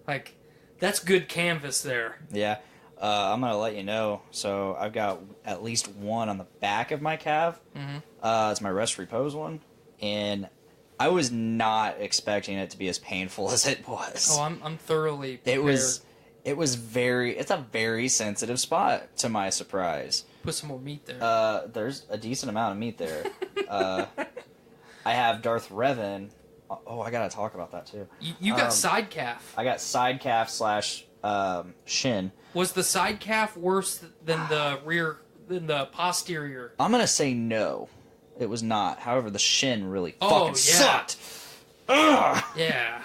Speaker 9: like, that's good canvas there. Yeah. I'm going to let you know. So I've got at least one on the back of my calf. Mm-hmm. It's my rest repose one. And I was not expecting it to be as painful as it was. Oh, I'm thoroughly prepared. It's a very sensitive spot, to my surprise. Put some more meat there. There's a decent amount of meat there. I have Darth Revan. Oh, I gotta talk about that too. You got side calf. I got side calf / shin. Was the side calf worse than the posterior? I'm gonna say no. It was not. However, the shin really fucking sucked. Ugh. Yeah.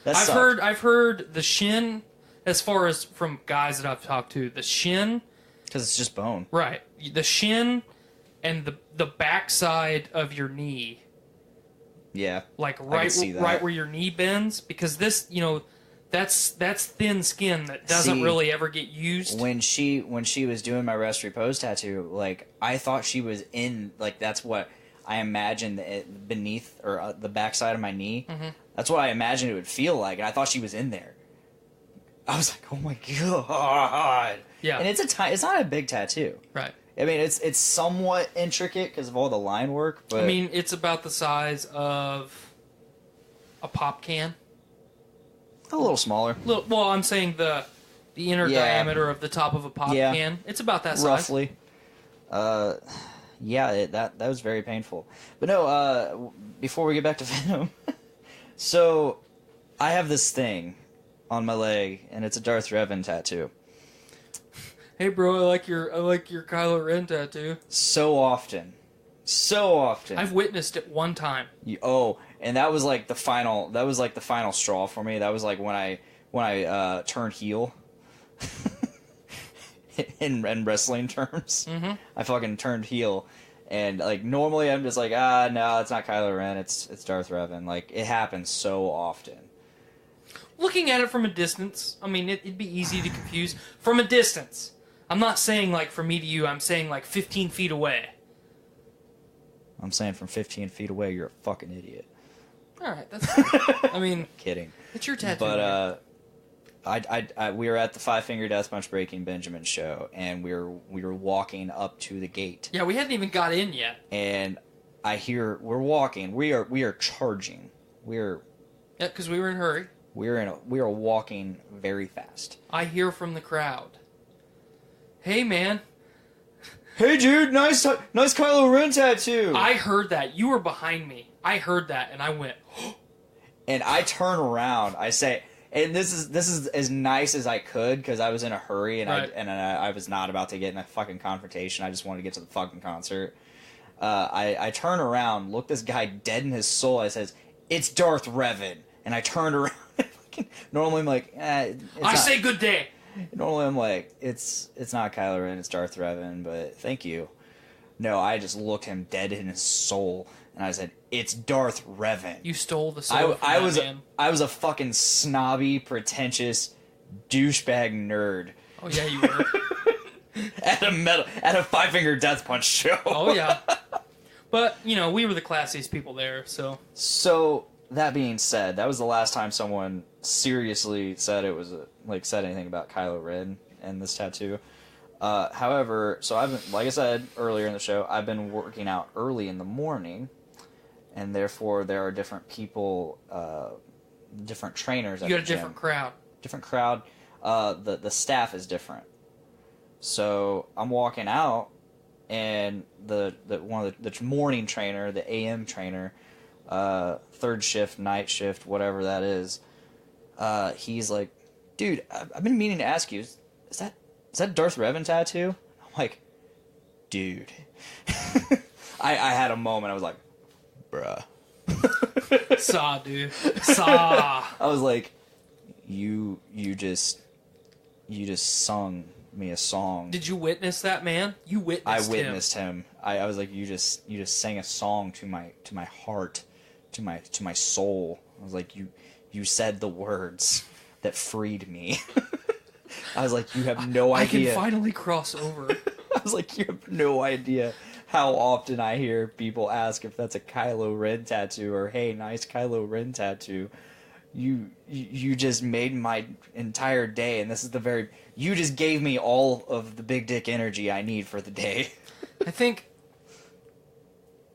Speaker 9: I've heard the shin, as far as from guys that I've talked to, the shin, because it's just bone. Right. The shin and the backside of your knee. Yeah. Like right where your knee bends, because this, that's thin skin that doesn't really ever get used. When she was doing my rest repose tattoo, like I thought she was in, like that's what I imagined it beneath or the backside of my knee. Mm-hmm. That's what I imagined it would feel like, and I thought she was in there. I was like, oh my god. Yeah. And it's not a big tattoo. Right. I mean, it's somewhat intricate because of all the line work, but I mean, it's about the size of a pop can. A little smaller. Well, I'm saying the inner diameter of the top of a pop can. It's about that size. Roughly. That was very painful. But no, before we get back to Venom, so I have this thing on my leg, and it's a Darth Revan tattoo. Hey, bro, I like your Kylo Ren tattoo. So often. I've witnessed it one time. And that was like the final. That was like the final straw for me. That was like when I turned heel. in wrestling terms, mm-hmm. I fucking turned heel, and like normally I'm just like no, it's not Kylo Ren. It's Darth Revan. Like it happens so often. Looking at it from a distance, I mean it'd be easy to confuse from a distance. I'm not saying like from me to you. I'm saying like 15 feet away. I'm saying from 15 feet away, you're a fucking idiot. All right, that's fine. I mean, kidding. It's your tattoo. But we were at the Five Finger Death Punch Breaking Benjamin show, and we were walking up to the gate. Yeah, we hadn't even got in yet. And I hear we're walking. We are charging. Because we were in a hurry. We are walking very fast. I hear from the crowd. Hey, man. Hey, dude, nice Kylo Ren tattoo. I heard that. You were behind me. I heard that, and I went, and I turn around. I say, and this is as nice as I could because I was in a hurry, and right. I was not about to get in a fucking confrontation. I just wanted to get to the fucking concert. I turn around, look this guy dead in his soul. I says, "It's Darth Revan," and I turned around. Normally, I'm like, I say good day.
Speaker 7: Normally I'm like, it's not Kylo Ren, it's Darth Revan, but thank you. No, I just looked him dead in his soul, and I said, it's Darth Revan.
Speaker 9: You stole the soul
Speaker 7: I
Speaker 9: from
Speaker 7: was
Speaker 9: that man.
Speaker 7: I was a fucking snobby, pretentious douchebag nerd
Speaker 9: Oh yeah, you were.
Speaker 7: at a Five-Finger Death Punch show.
Speaker 9: Oh yeah. But, you know, we were the classiest people there, so...
Speaker 7: So, that being said, that was the last time someone seriously said said anything about Kylo Ren and this tattoo. However, so I've been, like I said earlier in the show, I've been working out early in the morning, and therefore there are different people, different trainers at
Speaker 9: You
Speaker 7: the
Speaker 9: got a
Speaker 7: gym.
Speaker 9: different crowd.
Speaker 7: Different crowd. The staff is different. So, I'm walking out, and the morning trainer, the AM trainer, third shift, night shift, whatever that is, he's like, dude, I've been meaning to ask you, is that Darth Revan tattoo? I'm like, dude. I had a moment, I was like, bruh.
Speaker 9: Saw, dude. Saw.
Speaker 7: I was like, you just sung me a song.
Speaker 9: Did you witness that, man? You witnessed him.
Speaker 7: I witnessed him. I was like, you just sang a song to my heart, to my soul. I was like, you said the words that freed me. I was like, you have no idea.
Speaker 9: I can finally cross over.
Speaker 7: I was like, you have no idea how often I hear people ask if that's a Kylo Ren tattoo or, hey, nice Kylo Ren tattoo. You just made my entire day, and this is you just gave me all of the big dick energy I need for the day.
Speaker 9: I think,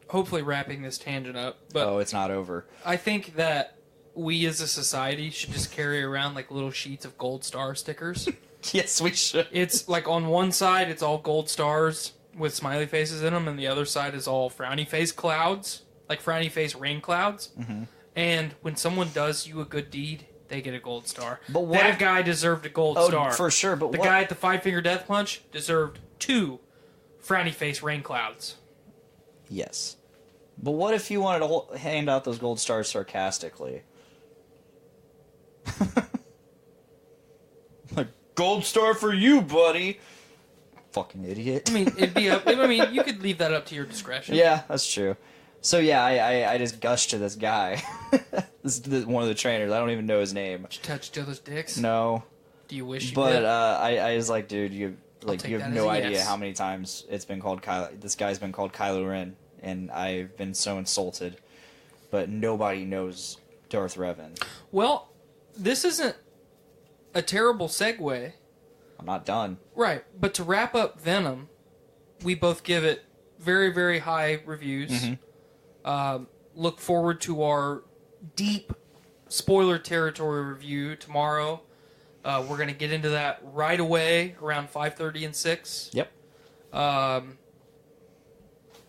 Speaker 9: hopefully wrapping this tangent up, but
Speaker 7: Oh, it's not over.
Speaker 9: I think that we as a society should just carry around like little sheets of gold star stickers.
Speaker 7: Yes, we should.
Speaker 9: It's like on one side it's all gold stars with smiley faces in them, and the other side is all frowny face clouds, like frowny face rain clouds. Mm-hmm. And when someone does you a good deed, they get a gold star.
Speaker 7: But what
Speaker 9: that
Speaker 7: if-
Speaker 9: guy deserved a gold
Speaker 7: Oh,
Speaker 9: star.
Speaker 7: for sure, but
Speaker 9: the
Speaker 7: what-
Speaker 9: guy at the Five-Finger Death Punch deserved 2 frowny face rain clouds.
Speaker 7: Yes. But what if you wanted to hand out those gold stars sarcastically? Like, gold star for you, buddy. Fucking idiot.
Speaker 9: I mean, it'd be up. I mean, you could leave that up to your discretion.
Speaker 7: Yeah, that's true. So yeah, I just gushed to this guy. This is one of the trainers. I don't even know his name.
Speaker 9: Did you touch each other's dicks?
Speaker 7: No.
Speaker 9: Do you wish you
Speaker 7: But
Speaker 9: did?
Speaker 7: I was like, dude, you
Speaker 9: take
Speaker 7: have
Speaker 9: that
Speaker 7: no
Speaker 9: as a
Speaker 7: idea
Speaker 9: yes.
Speaker 7: how many times it's been called Kylo. This guy's been called Kylo Ren, and I've been so insulted. But nobody knows Darth Revan.
Speaker 9: Well, this isn't a terrible segue.
Speaker 7: I'm not done.
Speaker 9: Right, but to wrap up Venom, we both give it very, very high reviews.
Speaker 7: Mm-hmm.
Speaker 9: Look forward to our deep spoiler territory review tomorrow. We're going to get into that right away around 5:30 and 6.
Speaker 7: Yep.
Speaker 9: But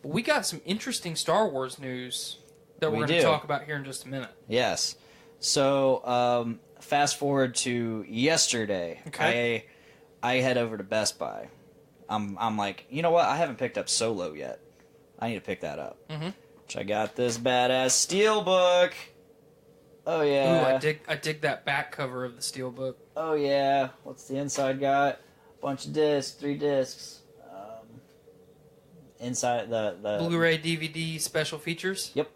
Speaker 9: we got some interesting Star Wars news that we're
Speaker 7: We
Speaker 9: going to
Speaker 7: do.
Speaker 9: talk about here in just a minute.
Speaker 7: Yes. So, fast forward to yesterday.
Speaker 9: Okay.
Speaker 7: I head over to Best Buy. I'm like, you know what? I haven't picked up Solo yet. I need to pick that up.
Speaker 9: Mm-hmm.
Speaker 7: So I got this badass steelbook. Oh yeah.
Speaker 9: Ooh, I dig that back cover of the Steelbook.
Speaker 7: Oh yeah. What's the inside got? Bunch of discs, 3 discs. Inside the
Speaker 9: Blu-ray, DVD, special features.
Speaker 7: Yep.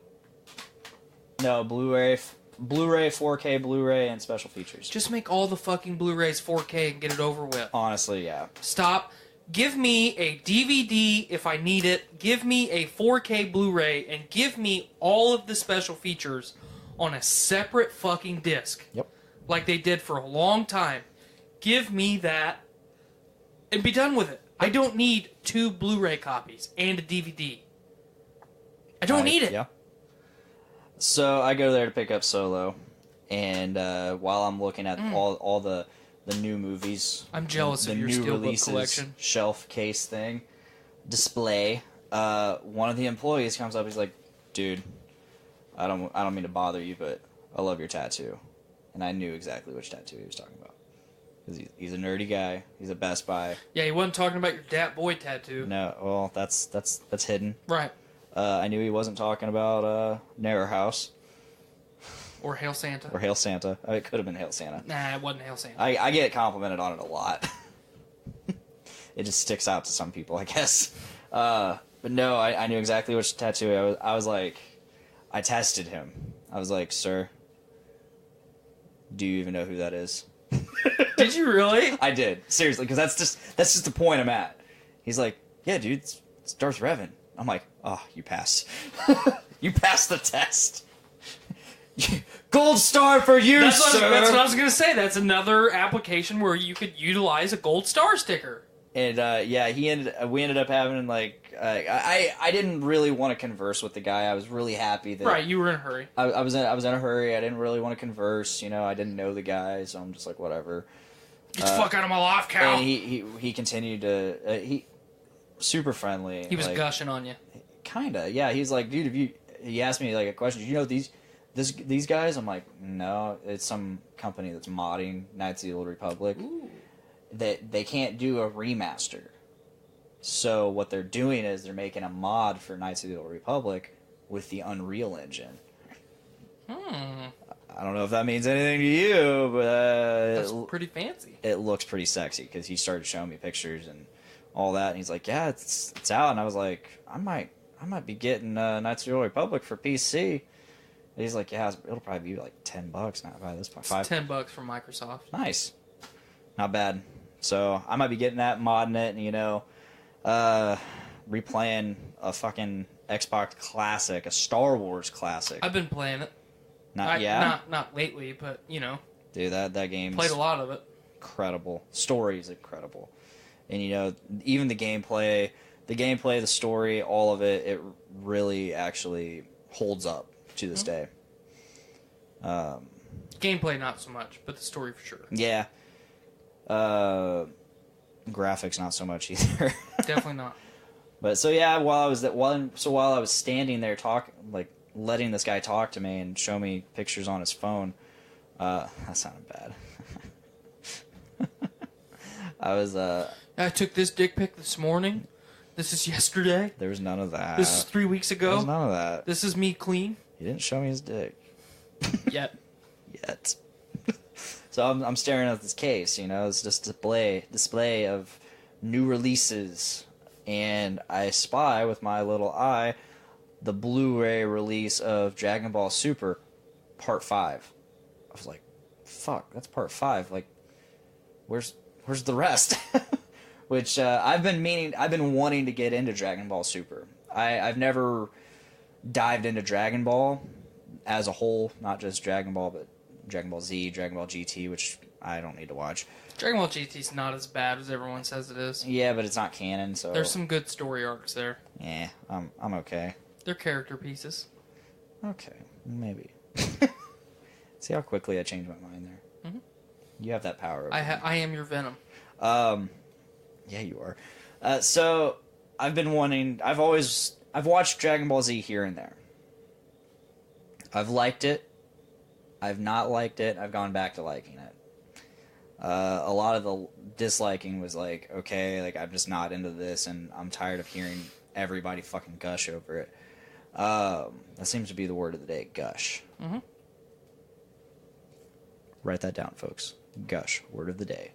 Speaker 7: No, Blu-ray, 4K Blu-ray, and special features.
Speaker 9: Just make all the fucking Blu-rays 4K and get it over with.
Speaker 7: Honestly, yeah.
Speaker 9: Stop. Give me a DVD if I need it. Give me a 4K Blu-ray and give me all of the special features on a separate fucking disc.
Speaker 7: Yep.
Speaker 9: Like they did for a long time. Give me that and be done with it. I don't need 2 Blu-ray copies and a DVD. I don't need it.
Speaker 7: Yeah. So I go there to pick up Solo, and while I'm looking at all the new movies,
Speaker 9: I'm jealous
Speaker 7: the
Speaker 9: of your
Speaker 7: new
Speaker 9: Steelbook
Speaker 7: releases,
Speaker 9: collection.
Speaker 7: shelf case thing, display. One of the employees comes up. He's like, "Dude, I don't mean to bother you, but I love your tattoo," and I knew exactly which tattoo he was talking about. Because he's a nerdy guy. He's a Best Buy.
Speaker 9: Yeah, he wasn't talking about your Dat Boy tattoo.
Speaker 7: No, well, that's hidden.
Speaker 9: Right.
Speaker 7: I knew he wasn't talking about Narrow House.
Speaker 9: Or Hail Santa.
Speaker 7: Or Hail Santa. Oh, it could have been Hail Santa.
Speaker 9: Nah, it wasn't Hail Santa.
Speaker 7: I get complimented on it a lot. It just sticks out to some people, I guess. But no, I knew exactly which tattoo. I was like, I tested him. I was like, sir, do you even know who that is?
Speaker 9: Did you really?
Speaker 7: I did, seriously, because that's just the point I'm at. He's like, yeah, dude, it's Darth Revan. I'm like, oh, you passed. You passed the test. Gold star for you, sir.
Speaker 9: That's what I was gonna say. That's another application where you could utilize a gold star sticker.
Speaker 7: And yeah, we ended up having like I didn't really want to converse with the guy. I was really happy that
Speaker 9: Right, you were in a hurry.
Speaker 7: I was in a hurry. I didn't really want to converse. You know, I didn't know the guy, so I'm just like whatever.
Speaker 9: Get the fuck out of my life, Cal.
Speaker 7: And he continued to he super friendly.
Speaker 9: He was
Speaker 7: like,
Speaker 9: gushing on you.
Speaker 7: Kinda, yeah. He's like, dude, he asked me like a question. Do you know these guys? I'm like, no, it's some company that's modding Knights of the Old Republic.
Speaker 9: Ooh.
Speaker 7: That they can't do a remaster. So what they're doing is they're making a mod for Knights of the Old Republic with the Unreal Engine. I don't know if that means anything to you, but
Speaker 9: That's pretty fancy.
Speaker 7: It looks pretty sexy because he started showing me pictures and all that, and he's like, "Yeah, it's out." And I was like, "I might be getting Knights of the Old Republic for PC." And he's like, "Yeah, it'll probably be like $10 now by this point."
Speaker 9: It's $10 from Microsoft.
Speaker 7: Nice, not bad. So I might be getting that, modding it, and replaying a fucking Xbox classic, a Star Wars classic.
Speaker 9: I've been playing it. Not lately, but
Speaker 7: Dude, that game
Speaker 9: played a lot of it.
Speaker 7: Incredible. Story is incredible, and even the gameplay, the story, all of it really actually holds up to this day.
Speaker 9: Gameplay not so much, but the story for sure.
Speaker 7: Yeah. Graphics not so much either.
Speaker 9: Definitely not.
Speaker 7: But so yeah, while I was standing there letting this guy talk to me and show me pictures on his phone, that sounded bad.
Speaker 9: I took this dick pic this morning. This is yesterday.
Speaker 7: There was none of that.
Speaker 9: This is 3 weeks ago.
Speaker 7: There was none of that.
Speaker 9: This is me clean.
Speaker 7: He didn't show me his dick.
Speaker 9: Yet.
Speaker 7: So I'm staring at this case, it's just display of new releases, and I spy with my little eye the Blu-ray release of Dragon Ball Super Part 5. I was like, fuck, that's Part 5. Like, where's the rest? Which I've been wanting to get into Dragon Ball Super. I've never dived into Dragon Ball as a whole, not just Dragon Ball, but Dragon Ball Z, Dragon Ball GT, which I don't need to watch.
Speaker 9: Dragon Ball GT's not as bad as everyone says it is.
Speaker 7: Yeah, but it's not canon, so...
Speaker 9: There's some good story arcs there.
Speaker 7: Yeah, I'm okay.
Speaker 9: They're character pieces.
Speaker 7: Okay, maybe. See how quickly I changed my mind there? Mm-hmm. You have that power.
Speaker 9: I am your Venom.
Speaker 7: Yeah, you are. So, I've watched Dragon Ball Z here and there. I've liked it. I've not liked it. I've gone back to liking it. A lot of the disliking was like, okay, like I'm just not into this, and I'm tired of hearing everybody fucking gush over it. That seems to be the word of the day, gush.
Speaker 9: Mm-hmm.
Speaker 7: Write that down, folks. Gush, word of the day.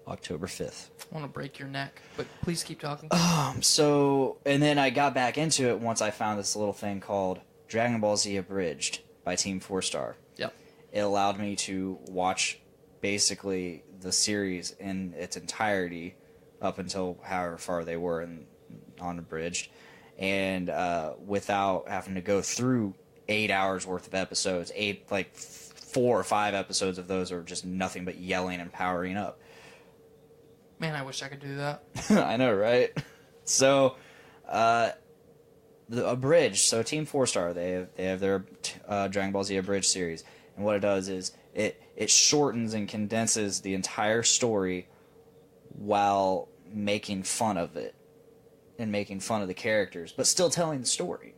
Speaker 7: October 5th.
Speaker 9: I want to break your neck, but please keep talking.
Speaker 7: And then I got back into it once I found this little thing called Dragon Ball Z Abridged by Team 4-Star.
Speaker 9: Yep.
Speaker 7: It allowed me to watch basically the series in its entirety up until however far they were on Abridged, and without having to go through 8 hours worth of episodes. 4 or 5 episodes of those are just nothing but yelling and powering up.
Speaker 9: Man, I wish I could do that.
Speaker 7: I know, right? So, the Abridged, so Team 4-Star, they have their Dragon Ball Z Abridged series, and what it does is it shortens and condenses the entire story while making fun of it and making fun of the characters, but still telling the story.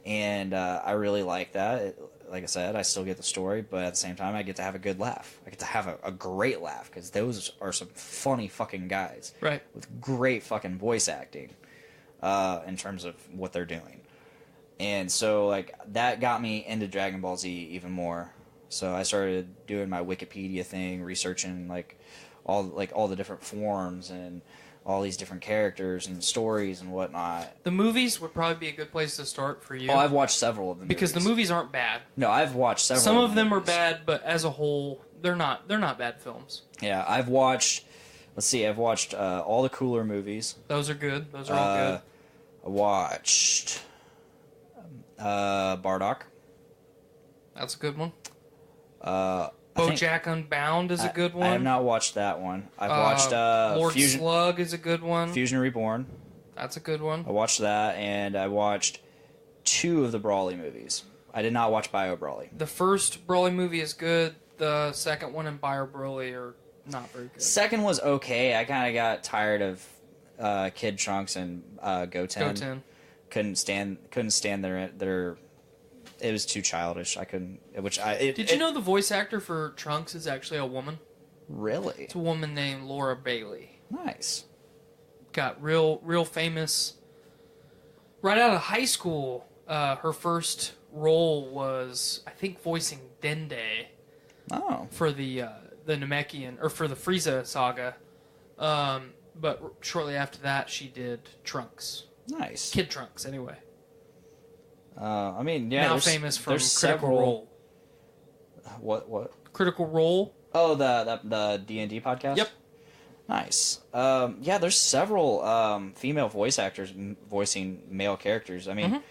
Speaker 7: And I really like that. Like I said, I still get the story, but at the same time, I get to have a good laugh. I get to have a great laugh, because those are some funny fucking guys.
Speaker 9: Right.
Speaker 7: With great fucking voice acting in terms of what they're doing. And so, like, that got me into Dragon Ball Z even more. So I started doing my Wikipedia thing, researching, like all the different forms and all these different characters and stories and whatnot.
Speaker 9: The movies would probably be a good place to start for you.
Speaker 7: Oh, I've watched several of them.
Speaker 9: Because the movies aren't bad.
Speaker 7: No, I've watched several.
Speaker 9: Some of them are
Speaker 7: movies.
Speaker 9: bad, but as a whole, they're not bad films.
Speaker 7: Yeah, I've watched. Let's see, I've watched all the Cooler movies.
Speaker 9: Those are good. Those are all good.
Speaker 7: I watched Bardock.
Speaker 9: That's a good one.
Speaker 7: I think-
Speaker 9: BoJack Unbound is a good one.
Speaker 7: I have not watched that one. I've watched
Speaker 9: Lord
Speaker 7: Fusion,
Speaker 9: Slug is a good one.
Speaker 7: Fusion Reborn.
Speaker 9: That's a good one.
Speaker 7: I watched that, and I watched 2 of the Brawly movies. I did not watch Bio Brawly.
Speaker 9: The first Broly movie is good. The second one and Bio Broly are not very good.
Speaker 7: Second was okay. I kind of got tired of Kid Trunks and Goten.
Speaker 9: Goten.
Speaker 7: Couldn't stand their. It was too childish. I couldn't.
Speaker 9: Did you know the voice actor for Trunks is actually a woman?
Speaker 7: Really?
Speaker 9: It's a woman named Laura Bailey.
Speaker 7: Nice.
Speaker 9: Got real famous. Right out of high school, her first role was, I think, voicing Dende
Speaker 7: Oh.
Speaker 9: for the Namekian, or for the Frieza saga. But shortly after that, she did Trunks.
Speaker 7: Nice.
Speaker 9: Kid Trunks, anyway.
Speaker 7: I mean, yeah.
Speaker 9: Now famous from
Speaker 7: there's
Speaker 9: Critical
Speaker 7: several.
Speaker 9: Role.
Speaker 7: What?
Speaker 9: Critical Role.
Speaker 7: Oh, the D&D podcast.
Speaker 9: Yep.
Speaker 7: Nice. Yeah, there's several female voice actors voicing male characters. I mean,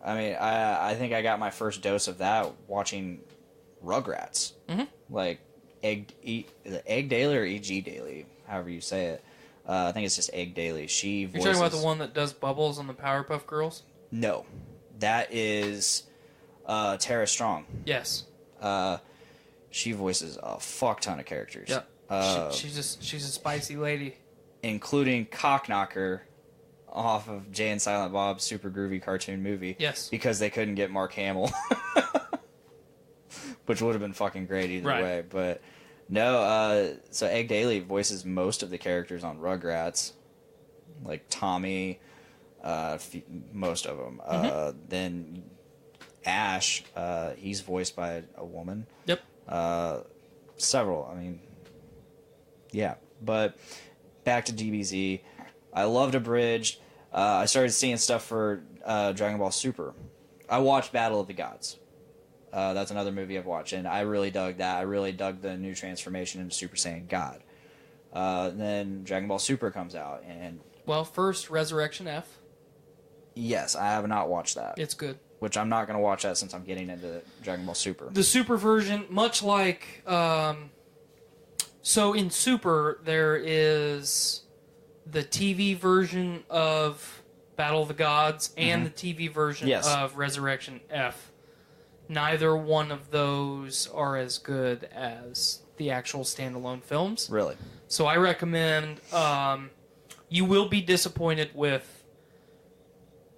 Speaker 7: I think I got my first dose of that watching Rugrats. Mm-hmm. Like Egg Daily or EG Daily, however you say it. I think it's just Egg Daily.
Speaker 9: You're talking about the one that does Bubbles on the Powerpuff Girls?
Speaker 7: No, that is Tara Strong.
Speaker 9: Yes.
Speaker 7: She voices a fuck ton of characters.
Speaker 9: Yep. She's a spicy lady.
Speaker 7: Including Cockknocker off of Jay and Silent Bob's super groovy cartoon movie.
Speaker 9: Yes.
Speaker 7: Because they couldn't get Mark Hamill. Which would have been fucking great either way. But no, so Egg Daily voices most of the characters on Rugrats. Like Tommy, most of them. Then Ash, he's voiced by a woman.
Speaker 9: Yep.
Speaker 7: Several, I mean, yeah. But back to DBZ. I loved Abridged. I started seeing stuff for Dragon Ball Super. I watched Battle of the Gods. That's another movie I've watched, and I really dug that. I really dug the new transformation into Super Saiyan God. Then Dragon Ball Super comes out, and...
Speaker 9: Well, first, Resurrection F.
Speaker 7: Yes, I have not watched that.
Speaker 9: It's good.
Speaker 7: Which I'm not going to watch that since I'm getting into Dragon Ball Super.
Speaker 9: The Super version, much like... so in Super, there is the TV version of Battle of the Gods and the TV version of Resurrection F. Neither one of those are as good as the actual standalone films.
Speaker 7: Really?
Speaker 9: So I recommend... you will be disappointed with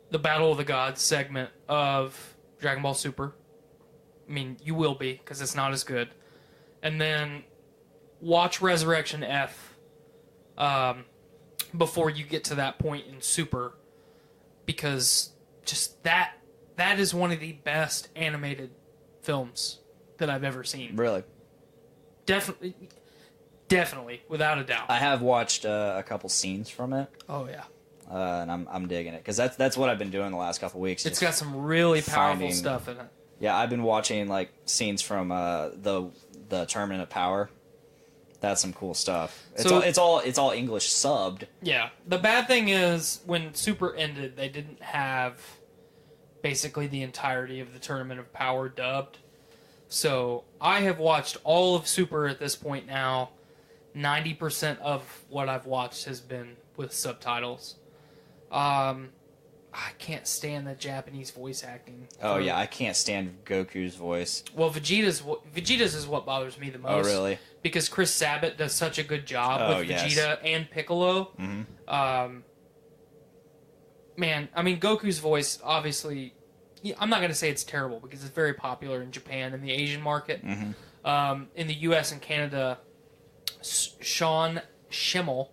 Speaker 9: the Battle of the Gods segment of Dragon Ball Super. I mean, you will be, because it's not as good. And then watch Resurrection F before you get to that point in Super, because just that is one of the best animated films that I've ever seen.
Speaker 7: Really?
Speaker 9: Definitely, without a doubt.
Speaker 7: I have watched a couple scenes from it.
Speaker 9: Oh, yeah.
Speaker 7: And I'm digging it, because that's what I've been doing the last couple weeks.
Speaker 9: It's got some really powerful
Speaker 7: finding
Speaker 9: stuff in it.
Speaker 7: Yeah, I've been watching like scenes from the Tournament of Power. That's some cool stuff. It's all English subbed.
Speaker 9: Yeah. The bad thing is when Super ended, they didn't have basically the entirety of the Tournament of Power dubbed. So I have watched all of Super at this point now. 90% of what I've watched has been with subtitles. I can't stand the Japanese voice acting.
Speaker 7: Oh yeah, I can't stand Goku's voice.
Speaker 9: Well, Vegeta's is what bothers me the most.
Speaker 7: Oh really?
Speaker 9: Because Chris Sabat does such a good job with Vegeta and Piccolo. Mm-hmm. Man, I mean Goku's voice, obviously, I'm not going to say it's terrible because it's very popular in Japan and the Asian market. Mm-hmm. In the U.S. and Canada, Sean Schemmel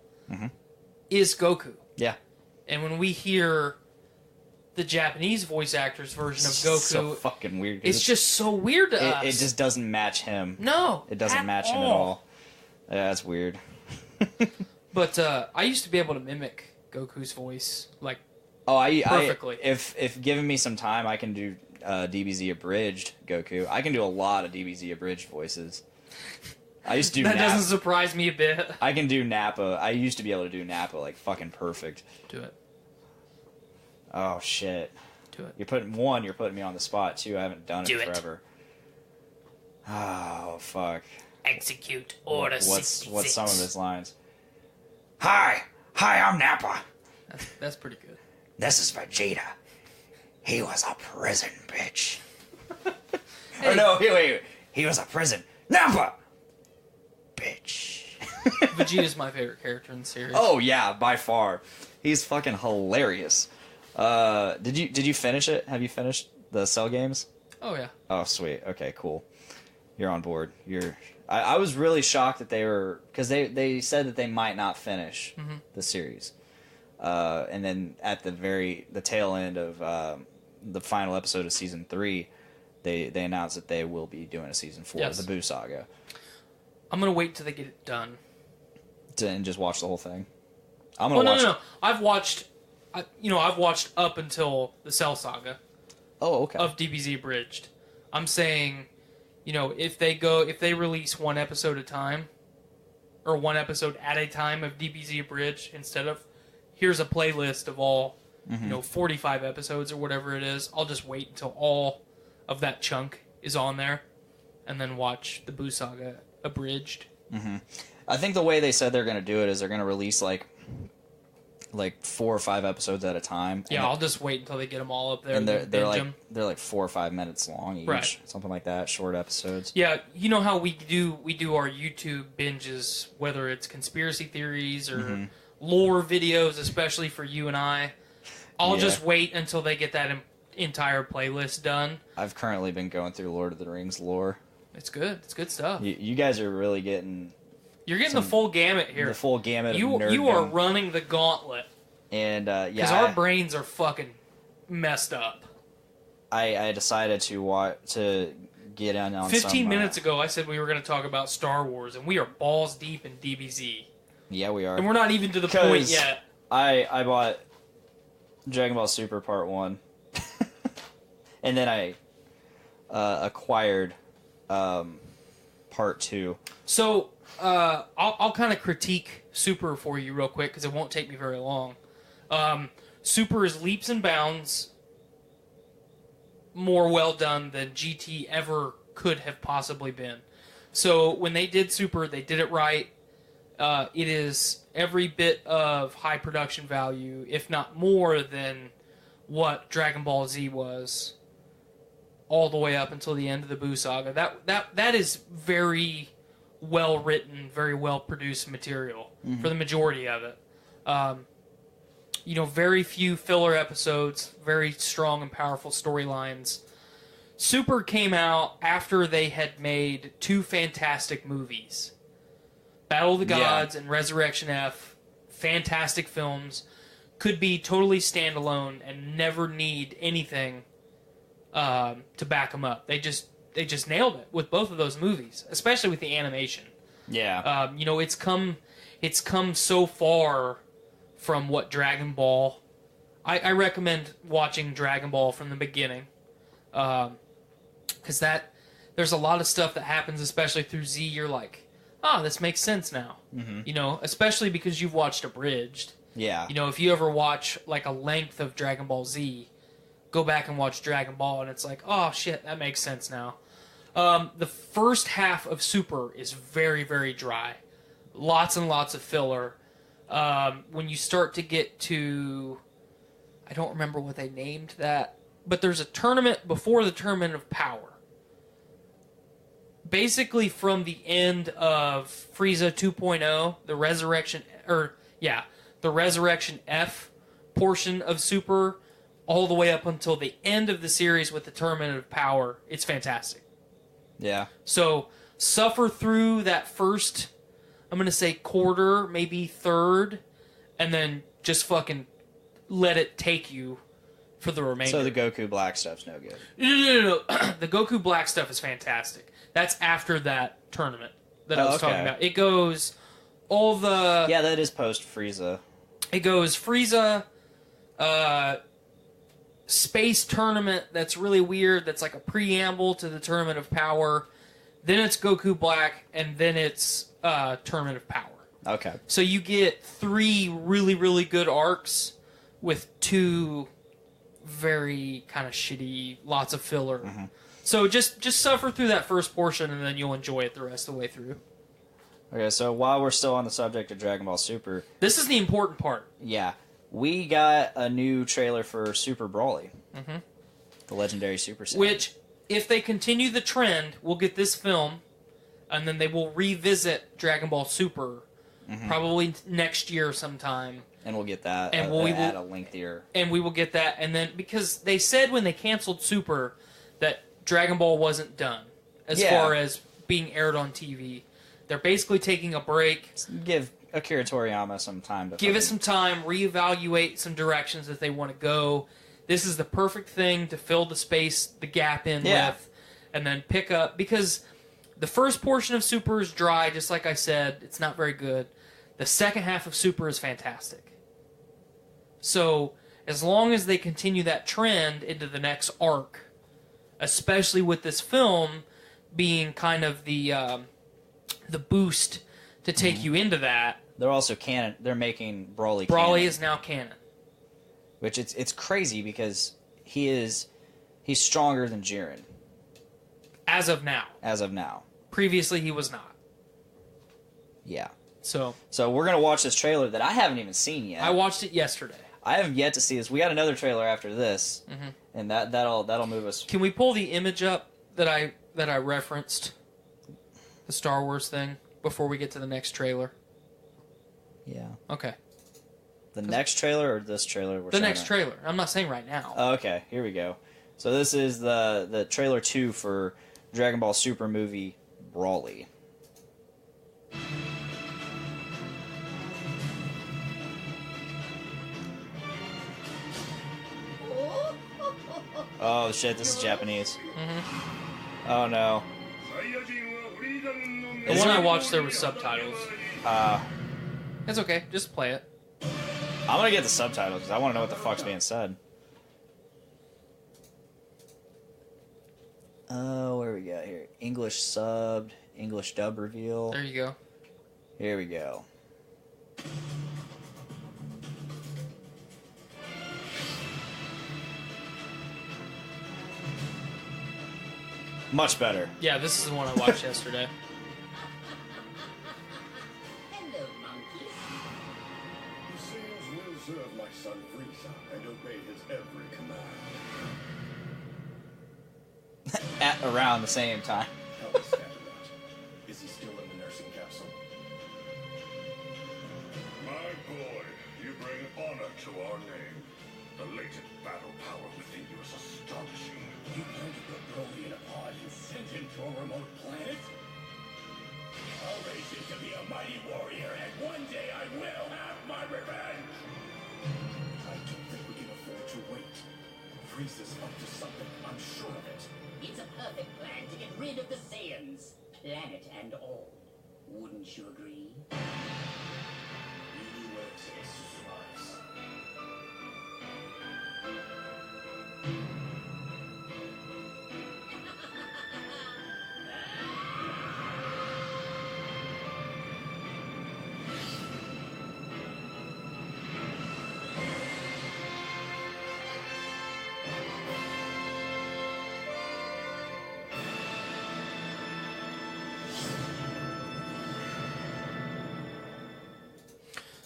Speaker 9: is Goku.
Speaker 7: Yeah.
Speaker 9: And when we hear the Japanese voice actor's version of Goku.
Speaker 7: So fucking weird. 'Cause
Speaker 9: It's just so weird to us.
Speaker 7: It just doesn't match him.
Speaker 9: No,
Speaker 7: It doesn't match him at all. Yeah, that's weird.
Speaker 9: But I used to be able to mimic Goku's voice, like,
Speaker 7: Perfectly.
Speaker 9: perfectly.
Speaker 7: If given me some time, I can do DBZ abridged Goku. I can do a lot of DBZ abridged voices. I used to do
Speaker 9: that
Speaker 7: Nappa.
Speaker 9: doesn't surprise me a bit.
Speaker 7: I can do Nappa. I used to be able to do Nappa like fucking perfect.
Speaker 9: Do it.
Speaker 7: Oh shit.
Speaker 9: Do it.
Speaker 7: You're putting me on the spot. 2, I haven't done it forever. Oh fuck.
Speaker 9: Execute order
Speaker 7: What's some of his lines? Hi, I'm Nappa.
Speaker 9: That's pretty good.
Speaker 7: This is Vegeta. He was a prison bitch.
Speaker 9: Hey.
Speaker 7: Or no, wait. He was a prison. Nappa! Bitch.
Speaker 9: Vegeta's my favorite character in the series.
Speaker 7: Oh, yeah, by far. He's fucking hilarious. Did you finish it? Have you finished the Cell games?
Speaker 9: Oh, yeah.
Speaker 7: Oh, sweet. Okay, cool. You're on board. I was really shocked that they were... Because they said that they might not finish the series. And then at the tail end of the final episode of Season 3, they announced that they will be doing a Season 4 of the Buu Saga.
Speaker 9: I'm going to wait till they get it done.
Speaker 7: And just watch the whole thing?
Speaker 9: No. I've watched up until the Cell Saga.
Speaker 7: Oh, okay.
Speaker 9: Of DBZ Abridged. I'm saying, if they release one episode at a time, or one episode at a time of DBZ Abridged, instead of, here's a playlist of all, 45 episodes or whatever it is, I'll just wait until all of that chunk is on there, and then watch the Buu Saga Abridged.
Speaker 7: Mm-hmm. I think the way they said they're going to do it is they're going to release, like 4 or 5 episodes at a time.
Speaker 9: Yeah, I'll just wait until they get them all up there.
Speaker 7: And they're like 4 or 5 minutes long each,
Speaker 9: right.
Speaker 7: Something like that, short episodes.
Speaker 9: Yeah, you know how we do our YouTube binges, whether it's conspiracy theories or lore videos, especially for you and I. I'll just wait until they get that entire playlist done.
Speaker 7: I've currently been going through Lord of the Rings lore.
Speaker 9: It's good. It's good stuff.
Speaker 7: You guys are really getting...
Speaker 9: You're getting the full gamut here.
Speaker 7: The full gamut of
Speaker 9: You
Speaker 7: nerddom.
Speaker 9: are running the gauntlet.
Speaker 7: And,
Speaker 9: because our brains are fucking messed up.
Speaker 7: I decided to get in on
Speaker 9: 15 minutes ago, I said we were going to talk about Star Wars, and we are balls deep in DBZ.
Speaker 7: Yeah, we are.
Speaker 9: And we're not even to the point yet.
Speaker 7: I bought Dragon Ball Super Part 1. And then I acquired Part 2.
Speaker 9: So, I'll kind of critique Super for you real quick, because it won't take me very long. Super is leaps and bounds more well done than GT ever could have possibly been. So when they did Super, they did it right. It is every bit of high production value, if not more than what Dragon Ball Z was, all the way up until the end of the Buu Saga. That is very well written, very well produced material for the majority of it. Very few filler episodes, very strong and powerful storylines. Super came out after they had made 2 fantastic movies. Battle of the Gods and Resurrection F, fantastic films, could be totally standalone and never need anything to back them up. They just nailed it with both of those movies, especially with the animation.
Speaker 7: Yeah.
Speaker 9: It's come so far from what Dragon Ball... I recommend watching Dragon Ball from the beginning. Because there's a lot of stuff that happens, especially through Z, you're like, this makes sense now. Mm-hmm. Especially because you've watched Abridged.
Speaker 7: Yeah.
Speaker 9: If you ever watch like a length of Dragon Ball Z, go back and watch Dragon Ball, and it's like, oh shit, that makes sense now. The first half of Super is very, very dry. Lots and lots of filler. When you start to get to... I don't remember what they named that, but there's a tournament before the Tournament of Power. Basically from the end of Frieza 2.0, the Resurrection F portion of Super, all the way up until the end of the series with the Tournament of Power, it's fantastic.
Speaker 7: Yeah.
Speaker 9: So, suffer through that first, I'm going to say quarter, maybe third, and then just fucking let it take you for the remainder.
Speaker 7: So the Goku Black stuff's no good.
Speaker 9: No. The Goku Black stuff is fantastic. That's after that tournament that I was talking about. It goes all the...
Speaker 7: Yeah, that is post Frieza.
Speaker 9: It goes Frieza, space tournament that's really weird, that's like a preamble to the Tournament of Power. Then it's Goku Black, and then it's Tournament of Power.
Speaker 7: Okay.
Speaker 9: So you get 3 really, really good arcs with 2 very kind of shitty, lots of filler.
Speaker 7: Mm-hmm.
Speaker 9: So just suffer through that first portion, and then you'll enjoy it the rest of the way through.
Speaker 7: Okay, so while we're still on the subject of Dragon Ball Super...
Speaker 9: This is the important part.
Speaker 7: Yeah. We got a new trailer for Super Broly.
Speaker 9: Mm-hmm.
Speaker 7: The legendary Super Saiyan.
Speaker 9: Which, if they continue the trend, we'll get this film, and then they will revisit Dragon Ball Super, probably next year sometime.
Speaker 7: And we'll get that.
Speaker 9: And
Speaker 7: we
Speaker 9: we
Speaker 7: will add
Speaker 9: will-
Speaker 7: a lengthier...
Speaker 9: And we will get that, and then, because they said when they canceled Super that Dragon Ball wasn't done, as far as being aired on TV. They're basically taking a break.
Speaker 7: Give Akira Toriyama some time to...
Speaker 9: Give it some time, reevaluate some directions that they want to go. This is the perfect thing to fill the space, the gap in with, and then pick up. Because the first portion of Super is dry, just like I said. It's not very good. The second half of Super is fantastic. So, as long as they continue that trend into the next arc, especially with this film being kind of the boost to take you into that.
Speaker 7: They're also canon. They're making Broly
Speaker 9: Broly
Speaker 7: canon,
Speaker 9: is now canon.
Speaker 7: which it's crazy because he's stronger than Jiren
Speaker 9: As of now.
Speaker 7: as of now.
Speaker 9: Previously, he was not.
Speaker 7: Yeah.
Speaker 9: So,
Speaker 7: So we're gonna watch this trailer that I haven't even seen yet.
Speaker 9: I watched it yesterday.
Speaker 7: I have yet to see this. We got another trailer after this, and that'll move us.
Speaker 9: Can we pull the image up that I referenced? The Star Wars thing, before we get to the next trailer?
Speaker 7: Yeah.
Speaker 9: Okay.
Speaker 7: The next trailer or this trailer?
Speaker 9: The next trailer. I'm not saying right now.
Speaker 7: Oh, okay, here we go. So this is the trailer 2 for Dragon Ball Super movie Broly. Oh shit, this is Japanese. Oh no.
Speaker 9: The one I watched, there was subtitles. It's okay. Just play it.
Speaker 7: I'm gonna get the subtitles because I want to know what the fuck's being said. Oh, where we got here? English subbed, English dub reveal.
Speaker 9: There you go.
Speaker 7: Here we go. Much better.
Speaker 9: Yeah, this is the one I watched yesterday.
Speaker 8: Hello, monkey.
Speaker 2: The Saiyans will serve my son Frieza and obey his every command.
Speaker 7: At around the same time.
Speaker 2: How is Scatterbat? Is he still in the nursing capsule?
Speaker 4: My boy, you bring honor to our name. The latent battle power within you is astonishing.
Speaker 2: You plan to put Broly in a pod and send him to a remote planet? I'll raise him to be a mighty warrior, and one day I will have my revenge! I don't think we can afford to wait. Frieza's up to something, I'm sure of it.
Speaker 8: It's a perfect plan to get rid of the Saiyans, planet and all. Wouldn't you agree?
Speaker 2: You will taste slice.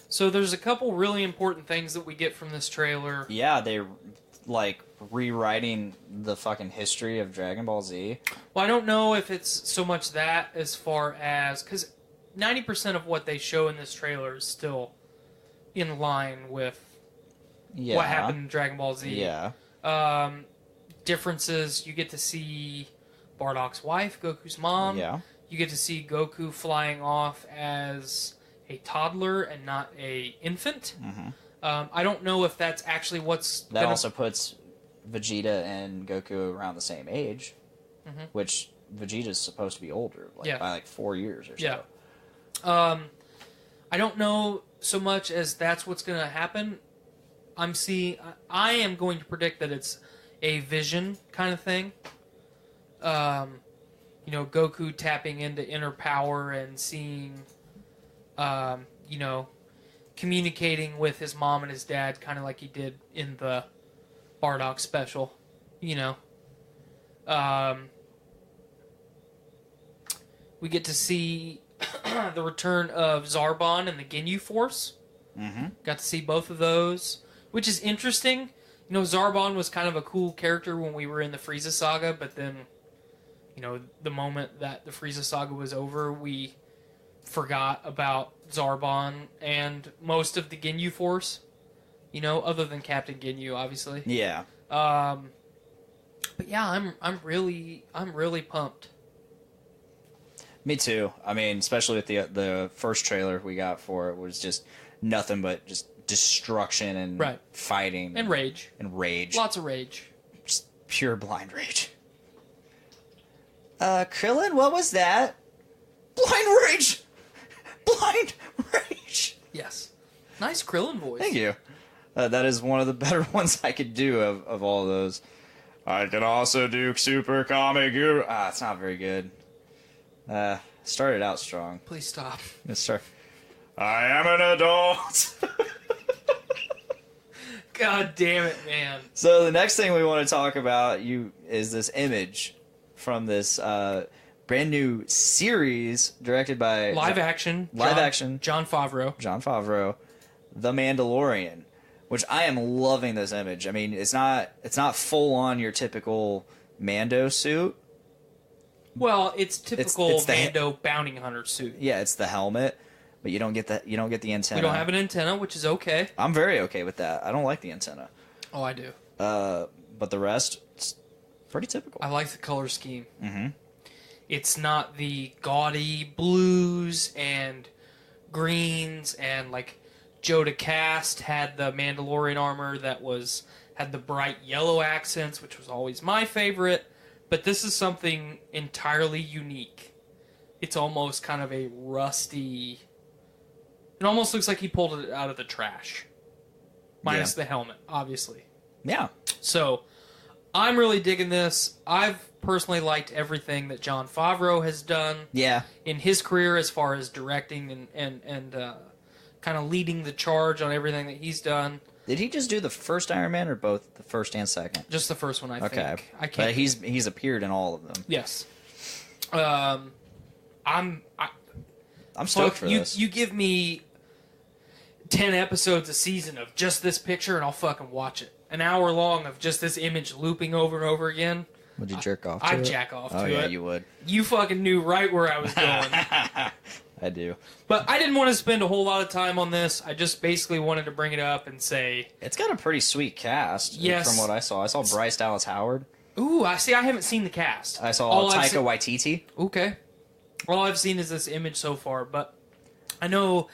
Speaker 9: So there's a couple really important things that we get from this trailer.
Speaker 7: Yeah, they're like rewriting the fucking history of Dragon Ball Z.
Speaker 9: Well, I don't know if it's so much that as far as... Because 90% of what they show in this trailer is still in line with
Speaker 7: Yeah.
Speaker 9: what happened in Dragon Ball Z.
Speaker 7: Yeah.
Speaker 9: Differences, you get to see Bardock's wife, Goku's mom.
Speaker 7: Yeah.
Speaker 9: You get to see Goku flying off as a toddler and not a infant. I don't know if that's actually what's
Speaker 7: That also puts Vegeta and Goku around the same age, which Vegeta's supposed to be older, by like 4 years or so.
Speaker 9: Yeah. I don't know so much as that's what's going to happen. I am going to predict that it's a vision kind of thing. Goku tapping into inner power and seeing, communicating with his mom and his dad, kind of like he did in the Bardock special, we get to see the return of Zarbon and the Ginyu Force. Mm-hmm. Got to see both of those, which is interesting. Zarbon was kind of a cool character when we were in the Frieza saga, but then, the moment that the Frieza saga was over, we forgot about Zarbon and most of the Ginyu Force. Other than Captain Ginyu, obviously.
Speaker 7: Yeah.
Speaker 9: But yeah, I'm really pumped.
Speaker 7: Me too. I mean, especially with the first trailer we got for it was just nothing but just destruction and fighting
Speaker 9: and rage.
Speaker 7: Lots
Speaker 9: of rage.
Speaker 7: Just pure blind rage. Krillin, what was that? Blind rage. Blind rage.
Speaker 9: Yes. Nice Krillin voice.
Speaker 7: Thank you. That is one of the better ones I could do of all of those. I can also do Super Comic Guru. It's not very good. Started out strong.
Speaker 9: Please stop.
Speaker 7: Let's start. I am an adult.
Speaker 9: God damn it, man.
Speaker 7: So the next thing we want to talk about is this image from this brand new series directed by
Speaker 9: live action Jon
Speaker 7: Favreau, The Mandalorian, which I am loving this image. I mean, it's not full on your typical Mando suit.
Speaker 9: Well, it's typical it's Mando bounty hunter suit.
Speaker 7: Yeah, it's the helmet, but you don't get the antenna.
Speaker 9: We don't have an antenna, which is okay.
Speaker 7: I'm very okay with that. I don't like the antenna.
Speaker 9: Oh, I do.
Speaker 7: But the rest, it's pretty typical.
Speaker 9: I like the color scheme.
Speaker 7: Mm-hmm.
Speaker 9: It's not the gaudy blues and greens, and like Joda Cast had the Mandalorian armor that had the bright yellow accents, which was always my favorite. But this is something entirely unique. It's almost kind of a rusty... It almost looks like he pulled it out of the trash. Minus the helmet, obviously.
Speaker 7: Yeah.
Speaker 9: So, I'm really digging this. I've personally liked everything that Jon Favreau has done in his career as far as directing and kind of leading the charge on everything that he's done.
Speaker 7: Did he just do the first Iron Man or both the first and second?
Speaker 9: Just the first one, I think.
Speaker 7: Okay.
Speaker 9: I can't.
Speaker 7: But he's appeared in all of them.
Speaker 9: Yes. I'm
Speaker 7: stoked for this.
Speaker 9: You give me 10 episodes a season of just this picture and I'll fucking watch it. An hour long of just this image looping over and over again.
Speaker 7: Would you jerk off to
Speaker 9: I'd
Speaker 7: it?
Speaker 9: jack off to it.
Speaker 7: Oh, yeah, you would.
Speaker 9: You fucking knew right where I was going.
Speaker 7: I do.
Speaker 9: But I didn't want to spend a whole lot of time on this. I just basically wanted to bring it up and say...
Speaker 7: It's got a pretty sweet cast from what I saw. I saw Bryce Dallas Howard.
Speaker 9: Ooh, I haven't seen the cast.
Speaker 7: I saw Taika Waititi.
Speaker 9: Okay. All I've seen is this image so far, but I know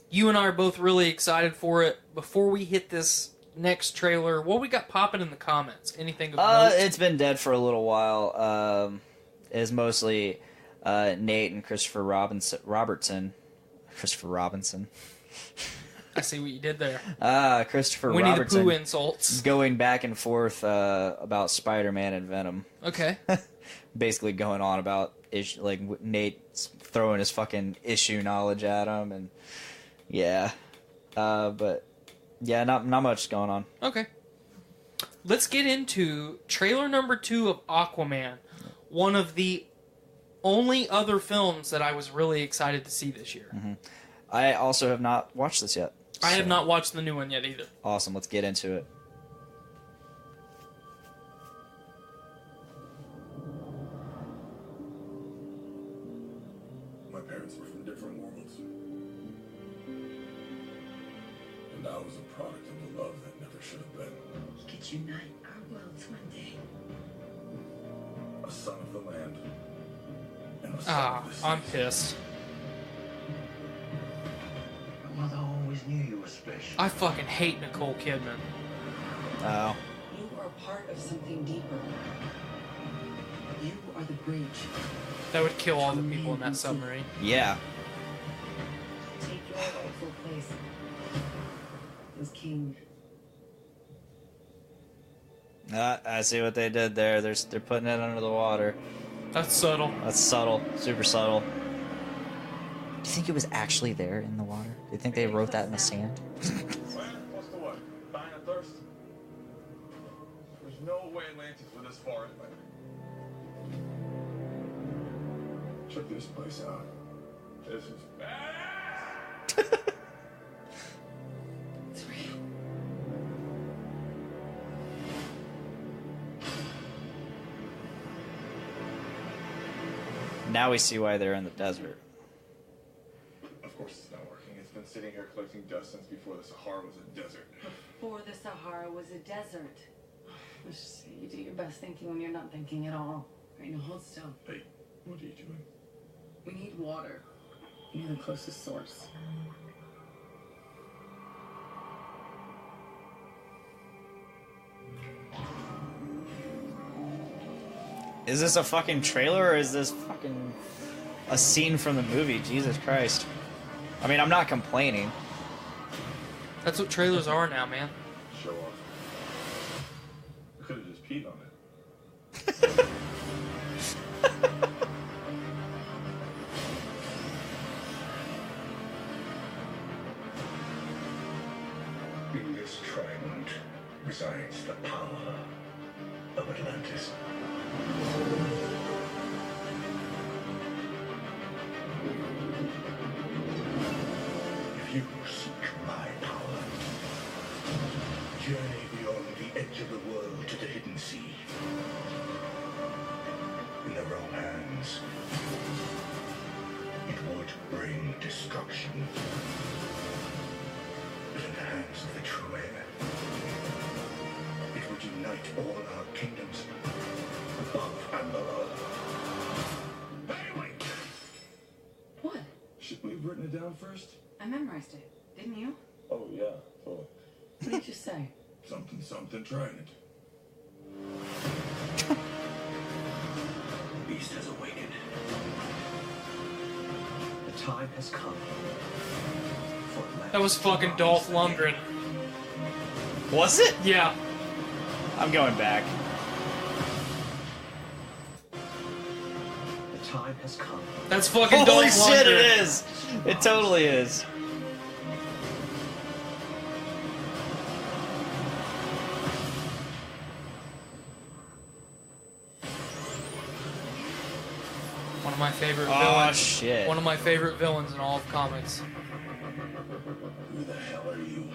Speaker 9: you and I are both really excited for it. Before we hit this next trailer, what we got popping in the comments? Anything of note?
Speaker 7: It's been dead for a little while. It's mostly... Nate and Christopher Robertson.
Speaker 9: I see what you did there.
Speaker 7: Christopher
Speaker 9: Winnie
Speaker 7: Robertson.
Speaker 9: the Pooh insults.
Speaker 7: Going back and forth about Spider-Man and Venom.
Speaker 9: Okay.
Speaker 7: Basically going on about Nate throwing his fucking issue knowledge at him, and but yeah, not much going on.
Speaker 9: Okay. Let's get into trailer number 2 of Aquaman. One of the only other films that I was really excited to see this year.
Speaker 7: Mm-hmm. I also have not watched this yet.
Speaker 9: I have not watched the new one yet either.
Speaker 7: Awesome, let's get into it.
Speaker 4: My parents were from different worlds. And I was a product of the love that never should have been.
Speaker 5: We could unite our worlds one day.
Speaker 4: A son of the land. And a son of the sea.
Speaker 9: I'm pissed.
Speaker 5: My mother always knew you were special.
Speaker 9: I fucking hate Nicole Kidman.
Speaker 7: Oh.
Speaker 5: You are part of something deeper. You are the bridge.
Speaker 9: That would kill all the people in that submarine.
Speaker 7: Yeah.
Speaker 5: Take your rightful place as king.
Speaker 7: I see what they did there. They're putting it under the water.
Speaker 9: That's subtle.
Speaker 7: That's subtle. Super subtle. Do you think it was actually there in the water? Do you think they wrote that in the sand?
Speaker 4: What's the what? Dying of thirst? There's no way Atlantis was this far inland. Check this place out. This is badass!
Speaker 5: It's real.
Speaker 7: Now we see why they're in the desert.
Speaker 4: Of course it's not working. It's been sitting here collecting dust since before the Sahara was a desert.
Speaker 5: Before the Sahara was a desert. Let's just say you do your best thinking when you're not thinking at all. Right, now hold still.
Speaker 4: Hey, what are you doing?
Speaker 5: We need water. You're the closest source.
Speaker 7: Is this a fucking trailer or is this fucking a scene from the movie? Jesus Christ. I mean, I'm not complaining.
Speaker 9: That's what trailers are now, man.
Speaker 4: Show off. I could have just peed on it.
Speaker 2: In this trident resides the power of Atlantis. If you seek my power, journey beyond the edge of the world to the hidden sea. In the wrong hands, it would bring destruction. But in the hands of the true heir, it would unite all our kingdoms, above and below. Hey, wait!
Speaker 5: What?
Speaker 4: Should we have written it down first?
Speaker 5: I memorized it. Didn't you?
Speaker 4: Oh, yeah. Totally.
Speaker 5: What did you say?
Speaker 4: Something trident.
Speaker 2: The beast has awakened. The time has come. For
Speaker 9: That was fucking Dolph Lundgren.
Speaker 7: Was it?
Speaker 9: Yeah.
Speaker 7: I'm going back.
Speaker 2: The time has come.
Speaker 9: That's fucking
Speaker 7: Holy
Speaker 9: Dolph
Speaker 7: shit,
Speaker 9: Lundgren.
Speaker 7: it is! It totally is.
Speaker 9: One of my favorite
Speaker 7: Oh,
Speaker 9: villains.
Speaker 7: shit.
Speaker 9: One of my favorite villains in all of comics.
Speaker 4: Who the hell are you?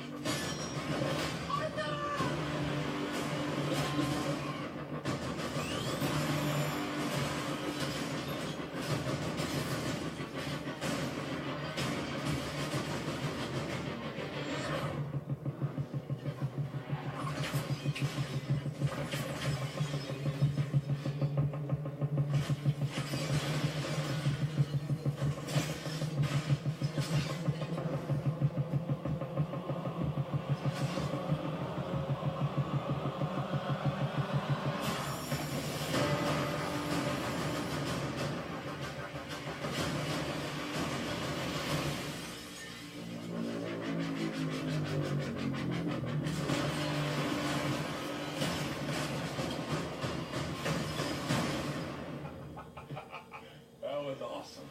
Speaker 4: That was awesome.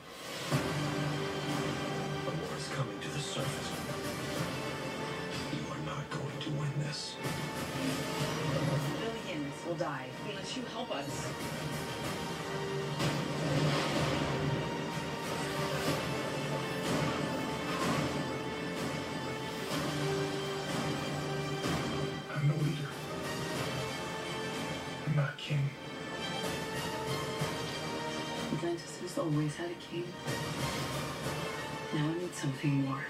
Speaker 2: The war is coming to the surface. You are not going to win this.
Speaker 5: Billions will die unless you help us.
Speaker 4: I'm the leader. I'm not king.
Speaker 5: Atlantis has always had a king. Now I need something more.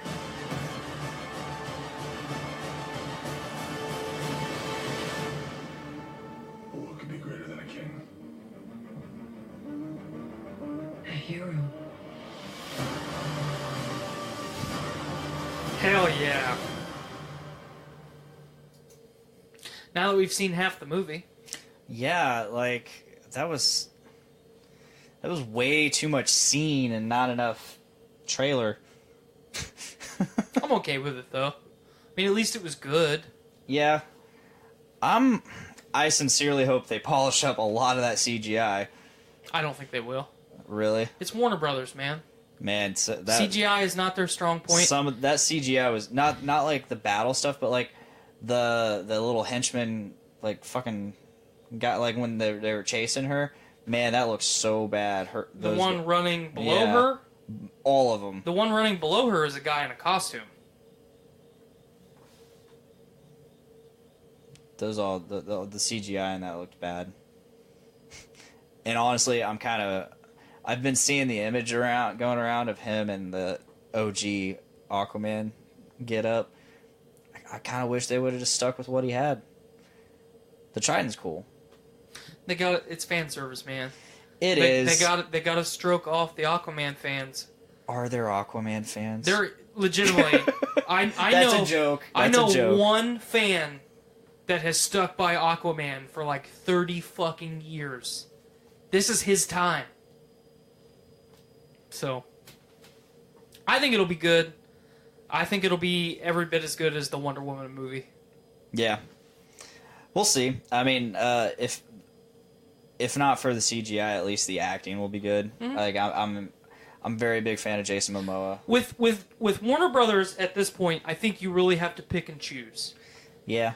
Speaker 4: But what could be greater than a king?
Speaker 5: A hero.
Speaker 9: Hell yeah. Now that we've seen half the movie.
Speaker 7: Yeah, like that was way too much scene and not enough trailer.
Speaker 9: I'm okay with it though. I mean, at least it was good.
Speaker 7: Yeah. I sincerely hope they polish up a lot of that CGI.
Speaker 9: I don't think they will.
Speaker 7: Really?
Speaker 9: It's Warner Brothers, man.
Speaker 7: Man, so that
Speaker 9: CGI is not their strong point.
Speaker 7: Some of that CGI was not like the battle stuff, but like the little henchman, like fucking got like when they were chasing her. Man, that looks so bad.
Speaker 9: The one running below her.
Speaker 7: All of them.
Speaker 9: The one running below her is a guy in a costume.
Speaker 7: Those all the CGI in that looked bad. And honestly, I've been seeing the image going around of him and the OG Aquaman get up. I kind of wish they would have just stuck with what he had. The Triton's cool.
Speaker 9: It's fan service, man.
Speaker 7: It is.
Speaker 9: They got to stroke off the Aquaman fans.
Speaker 7: Are there Aquaman fans?
Speaker 9: They're legitimately. I
Speaker 7: That's
Speaker 9: know.
Speaker 7: a joke.
Speaker 9: I
Speaker 7: That's
Speaker 9: know
Speaker 7: a joke.
Speaker 9: one fan that has stuck by Aquaman for like 30 fucking years. This is his time. So, I think it'll be good. I think it'll be every bit as good as the Wonder Woman movie.
Speaker 7: Yeah. We'll see. I mean, if not for the CGI, at least the acting will be good.
Speaker 9: Mm-hmm.
Speaker 7: Like I'm a very big fan of Jason Momoa.
Speaker 9: With Warner Brothers at this point, I think you really have to pick and choose.
Speaker 7: Yeah.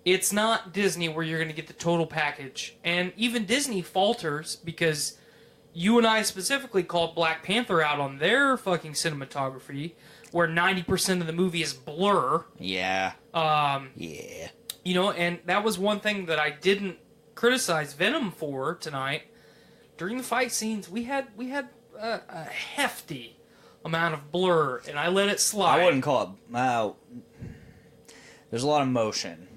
Speaker 9: It's not Disney where you're going to get the total package. And even Disney falters because you and I specifically called Black Panther out on their fucking cinematography, where 90% of the movie is blur.
Speaker 7: Yeah.
Speaker 9: Yeah. You know, and that was one thing that I didn't criticize Venom for tonight. During the fight scenes, we had a hefty amount of blur, and I let it slide.
Speaker 7: I wouldn't call it. There's a lot of motion.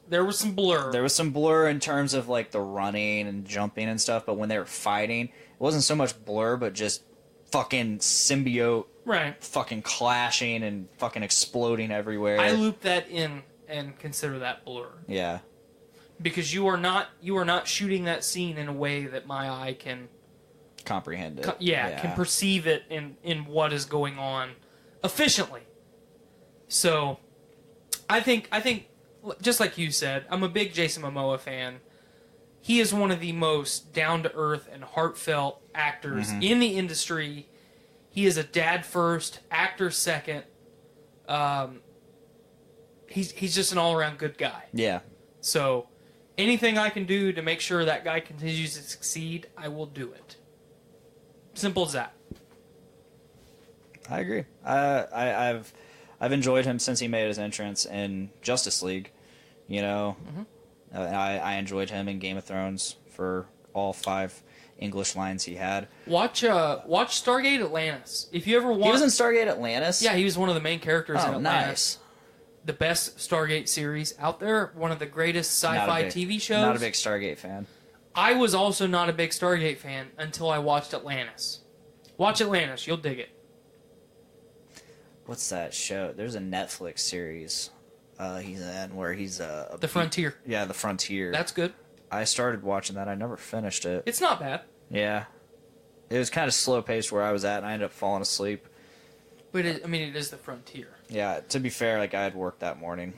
Speaker 9: There was some blur.
Speaker 7: There was some blur in terms of like the running and jumping and stuff, but when they were fighting, it wasn't so much blur, but just fucking symbiote,
Speaker 9: right?
Speaker 7: Fucking clashing and fucking exploding everywhere.
Speaker 9: I loop that in and consider that blur.
Speaker 7: Yeah.
Speaker 9: Because you are not shooting that scene in a way that my eye can
Speaker 7: comprehend it.
Speaker 9: Can perceive it in what is going on efficiently. So, I think just like you said, I'm a big Jason Momoa fan. He is one of the most down-to-earth and heartfelt actors in the industry. He is a dad first, actor second. He's just an all-around good guy.
Speaker 7: Yeah.
Speaker 9: So, anything I can do to make sure that guy continues to succeed, I will do it. Simple as that.
Speaker 7: I agree. I've enjoyed him since he made his entrance in Justice League. You know, I enjoyed him in Game of Thrones for all 5 English lines he had.
Speaker 9: Watch Stargate Atlantis. If you ever watch,
Speaker 7: he was in Stargate Atlantis.
Speaker 9: Yeah, he was one of the main characters in Atlantis.
Speaker 7: Nice.
Speaker 9: The best Stargate series out there. One of the greatest sci-fi TV shows.
Speaker 7: Not a big Stargate fan.
Speaker 9: I was also not a big Stargate fan until I watched Atlantis. Watch Atlantis, you'll dig it.
Speaker 7: What's that show? There's a Netflix series he's in where he's
Speaker 9: The Frontier.
Speaker 7: Yeah, The Frontier.
Speaker 9: That's good.
Speaker 7: I started watching that. I never finished it.
Speaker 9: It's not bad.
Speaker 7: Yeah. It was kind of slow paced where I was at, and I ended up falling asleep.
Speaker 9: But it is The Frontier.
Speaker 7: Yeah, to be fair, like I had work that morning,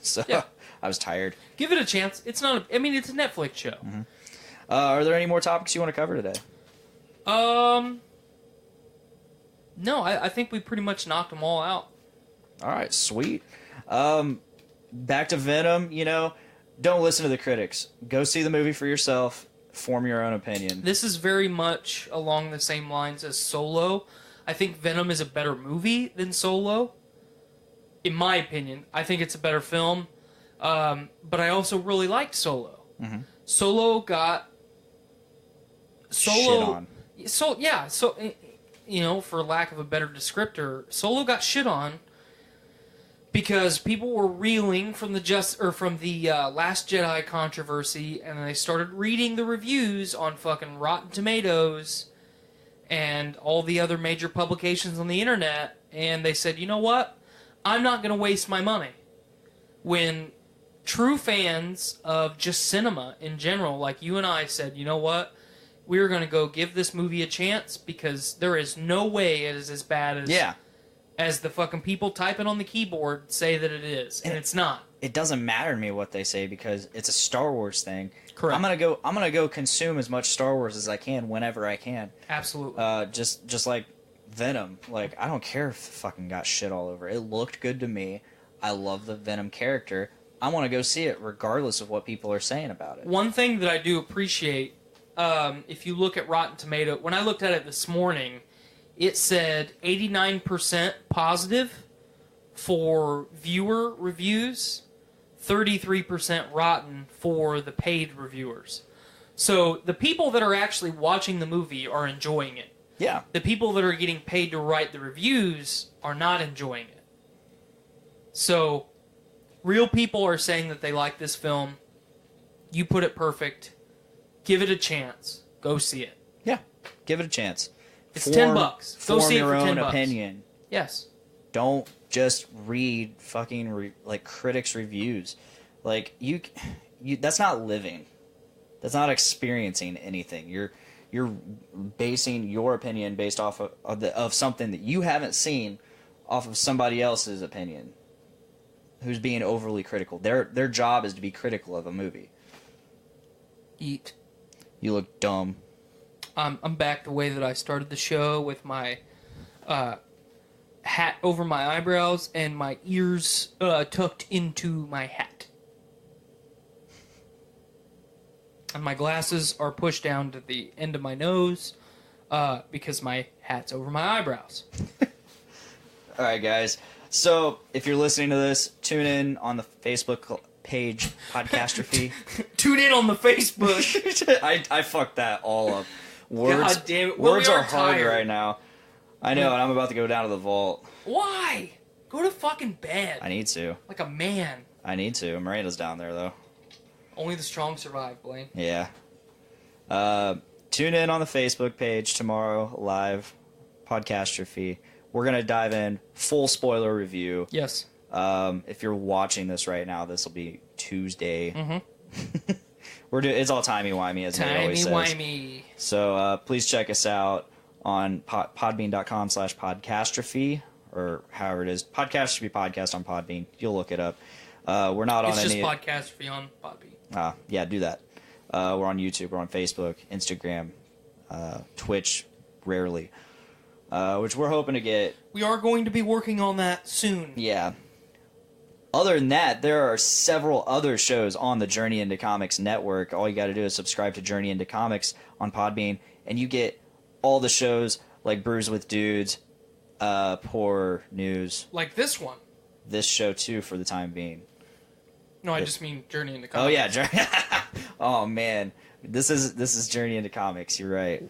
Speaker 7: so
Speaker 9: yeah.
Speaker 7: I was tired.
Speaker 9: Give it a chance. It's not. It's a Netflix show.
Speaker 7: Mm-hmm. Are there any more topics you want to cover today?
Speaker 9: No, I think we pretty much knocked them all out.
Speaker 7: All right, sweet. Back to Venom. You know, don't listen to the critics. Go see the movie for yourself. Form your own opinion.
Speaker 9: This is very much along the same lines as Solo. I think Venom is a better movie than Solo. In my opinion, I think it's a better film. But I also really liked Solo.
Speaker 7: Mm-hmm.
Speaker 9: Solo got
Speaker 7: shit on.
Speaker 9: You know, for lack of a better descriptor, Solo got shit on because people were reeling from the Last Jedi controversy, and they started reading the reviews on fucking Rotten Tomatoes and all the other major publications on the internet, and they said, you know what? I'm not going to waste my money when true fans of just cinema in general, like you and I said, you know what? We're going to go give this movie a chance because there is no way it is as bad as the fucking people typing on the keyboard say that it is, and it's not.
Speaker 7: It doesn't matter to me what they say because it's a Star Wars thing.
Speaker 9: Correct.
Speaker 7: I'm gonna go consume as much Star Wars as I can whenever I can.
Speaker 9: Absolutely.
Speaker 7: Just like Venom. Like, I don't care if it fucking got shit all over. It looked good to me. I love the Venom character. I want to go see it regardless of what people are saying about it.
Speaker 9: One thing that I do appreciate, if you look at Rotten Tomato, when I looked at it this morning, it said 89% positive for viewer reviews, 33% rotten for the paid reviewers. So the people that are actually watching the movie are enjoying it.
Speaker 7: Yeah.
Speaker 9: The people that are getting paid to write the reviews are not enjoying it. So real people are saying that they like this film. You put it perfect. Give it a chance. Go see it.
Speaker 7: Yeah. Give it a chance.
Speaker 9: It's $10. Go see it for $10.
Speaker 7: Form your own opinion.
Speaker 9: Yes.
Speaker 7: Don't just read fucking critics' reviews. Like you, that's not living. That's not experiencing anything. You're basing your opinion based off of something that you haven't seen, off of somebody else's opinion, who's being overly critical. Their job is to be critical of a movie.
Speaker 9: Eat.
Speaker 7: You look dumb.
Speaker 9: I'm back the way that I started the show with my hat over my eyebrows and my ears tucked into my hat. And my glasses are pushed down to the end of my nose because my hat's over my eyebrows.
Speaker 7: All right, guys. So if you're listening to this, tune in on the Facebook page, Podcastrophe.
Speaker 9: Tune in on the Facebook.
Speaker 7: I fucked that all up. Words,
Speaker 9: God damn it. Well,
Speaker 7: words
Speaker 9: we
Speaker 7: are
Speaker 9: are
Speaker 7: hard
Speaker 9: tired.
Speaker 7: right now. I know, and I'm about to go down to the vault.
Speaker 9: Why? Go to fucking bed.
Speaker 7: I need to.
Speaker 9: Like a man.
Speaker 7: Miranda's down there, though.
Speaker 9: Only the strong survive, Blaine.
Speaker 7: Yeah. Tune in on the Facebook page tomorrow, live, Podcastrophe. We're going to dive in, full spoiler review.
Speaker 9: Yes.
Speaker 7: If you're watching this right now, this will be Tuesday.
Speaker 9: Mm-hmm.
Speaker 7: It's all timey-wimey, as Nate always says.
Speaker 9: Timey-wimey.
Speaker 7: So please check us out on podbean.com/podcastrophe, or however it is. Podcastrophe podcast on Podbean. You'll look it up. We're not on
Speaker 9: It's just
Speaker 7: any...
Speaker 9: Podcastrophe on Podbean.
Speaker 7: Yeah, do that. We're on YouTube. We're on Facebook, Instagram, Twitch, rarely. Which we're hoping to get...
Speaker 9: We are going to be working on that soon.
Speaker 7: Yeah. Other than that, there are several other shows on the Journey into Comics network. All you got to do is subscribe to Journey into Comics on Podbean, and you get all the shows like Brews with Dudes, Poor News.
Speaker 9: Like this one.
Speaker 7: This show, too, for the time being.
Speaker 9: No, I just mean Journey into Comics.
Speaker 7: Oh, yeah. Oh, man. This is Journey into Comics. You're right.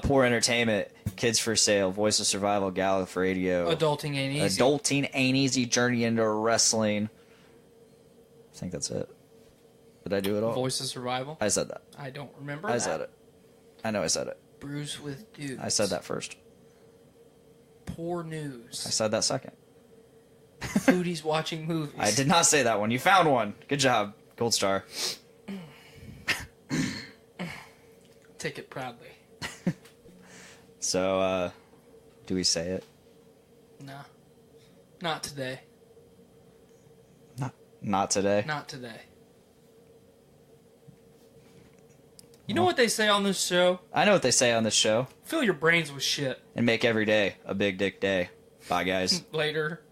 Speaker 7: Poor Entertainment, Kids for Sale, Voice of Survival, Gallif Radio.
Speaker 9: Adulting Ain't Easy.
Speaker 7: Adulting Ain't Easy, Journey into Wrestling. I think that's it. Did I do it all?
Speaker 9: Voice of Survival.
Speaker 7: I said that.
Speaker 9: I don't remember
Speaker 7: I
Speaker 9: that.
Speaker 7: said it. I know I said it.
Speaker 9: Brews with Dudes.
Speaker 7: I said that first.
Speaker 9: Poor News.
Speaker 7: I said that second.
Speaker 9: Foodies watching movies.
Speaker 7: I did not say that one. You found one. Good job. Gold star.
Speaker 9: Take it proudly.
Speaker 7: So, do we say it?
Speaker 9: No. Not today.
Speaker 7: Not today?
Speaker 9: Not today. You know what they say on this show?
Speaker 7: I know what they say on this show.
Speaker 9: Fill your brains with shit.
Speaker 7: And make every day a big dick day. Bye, guys.
Speaker 9: Later.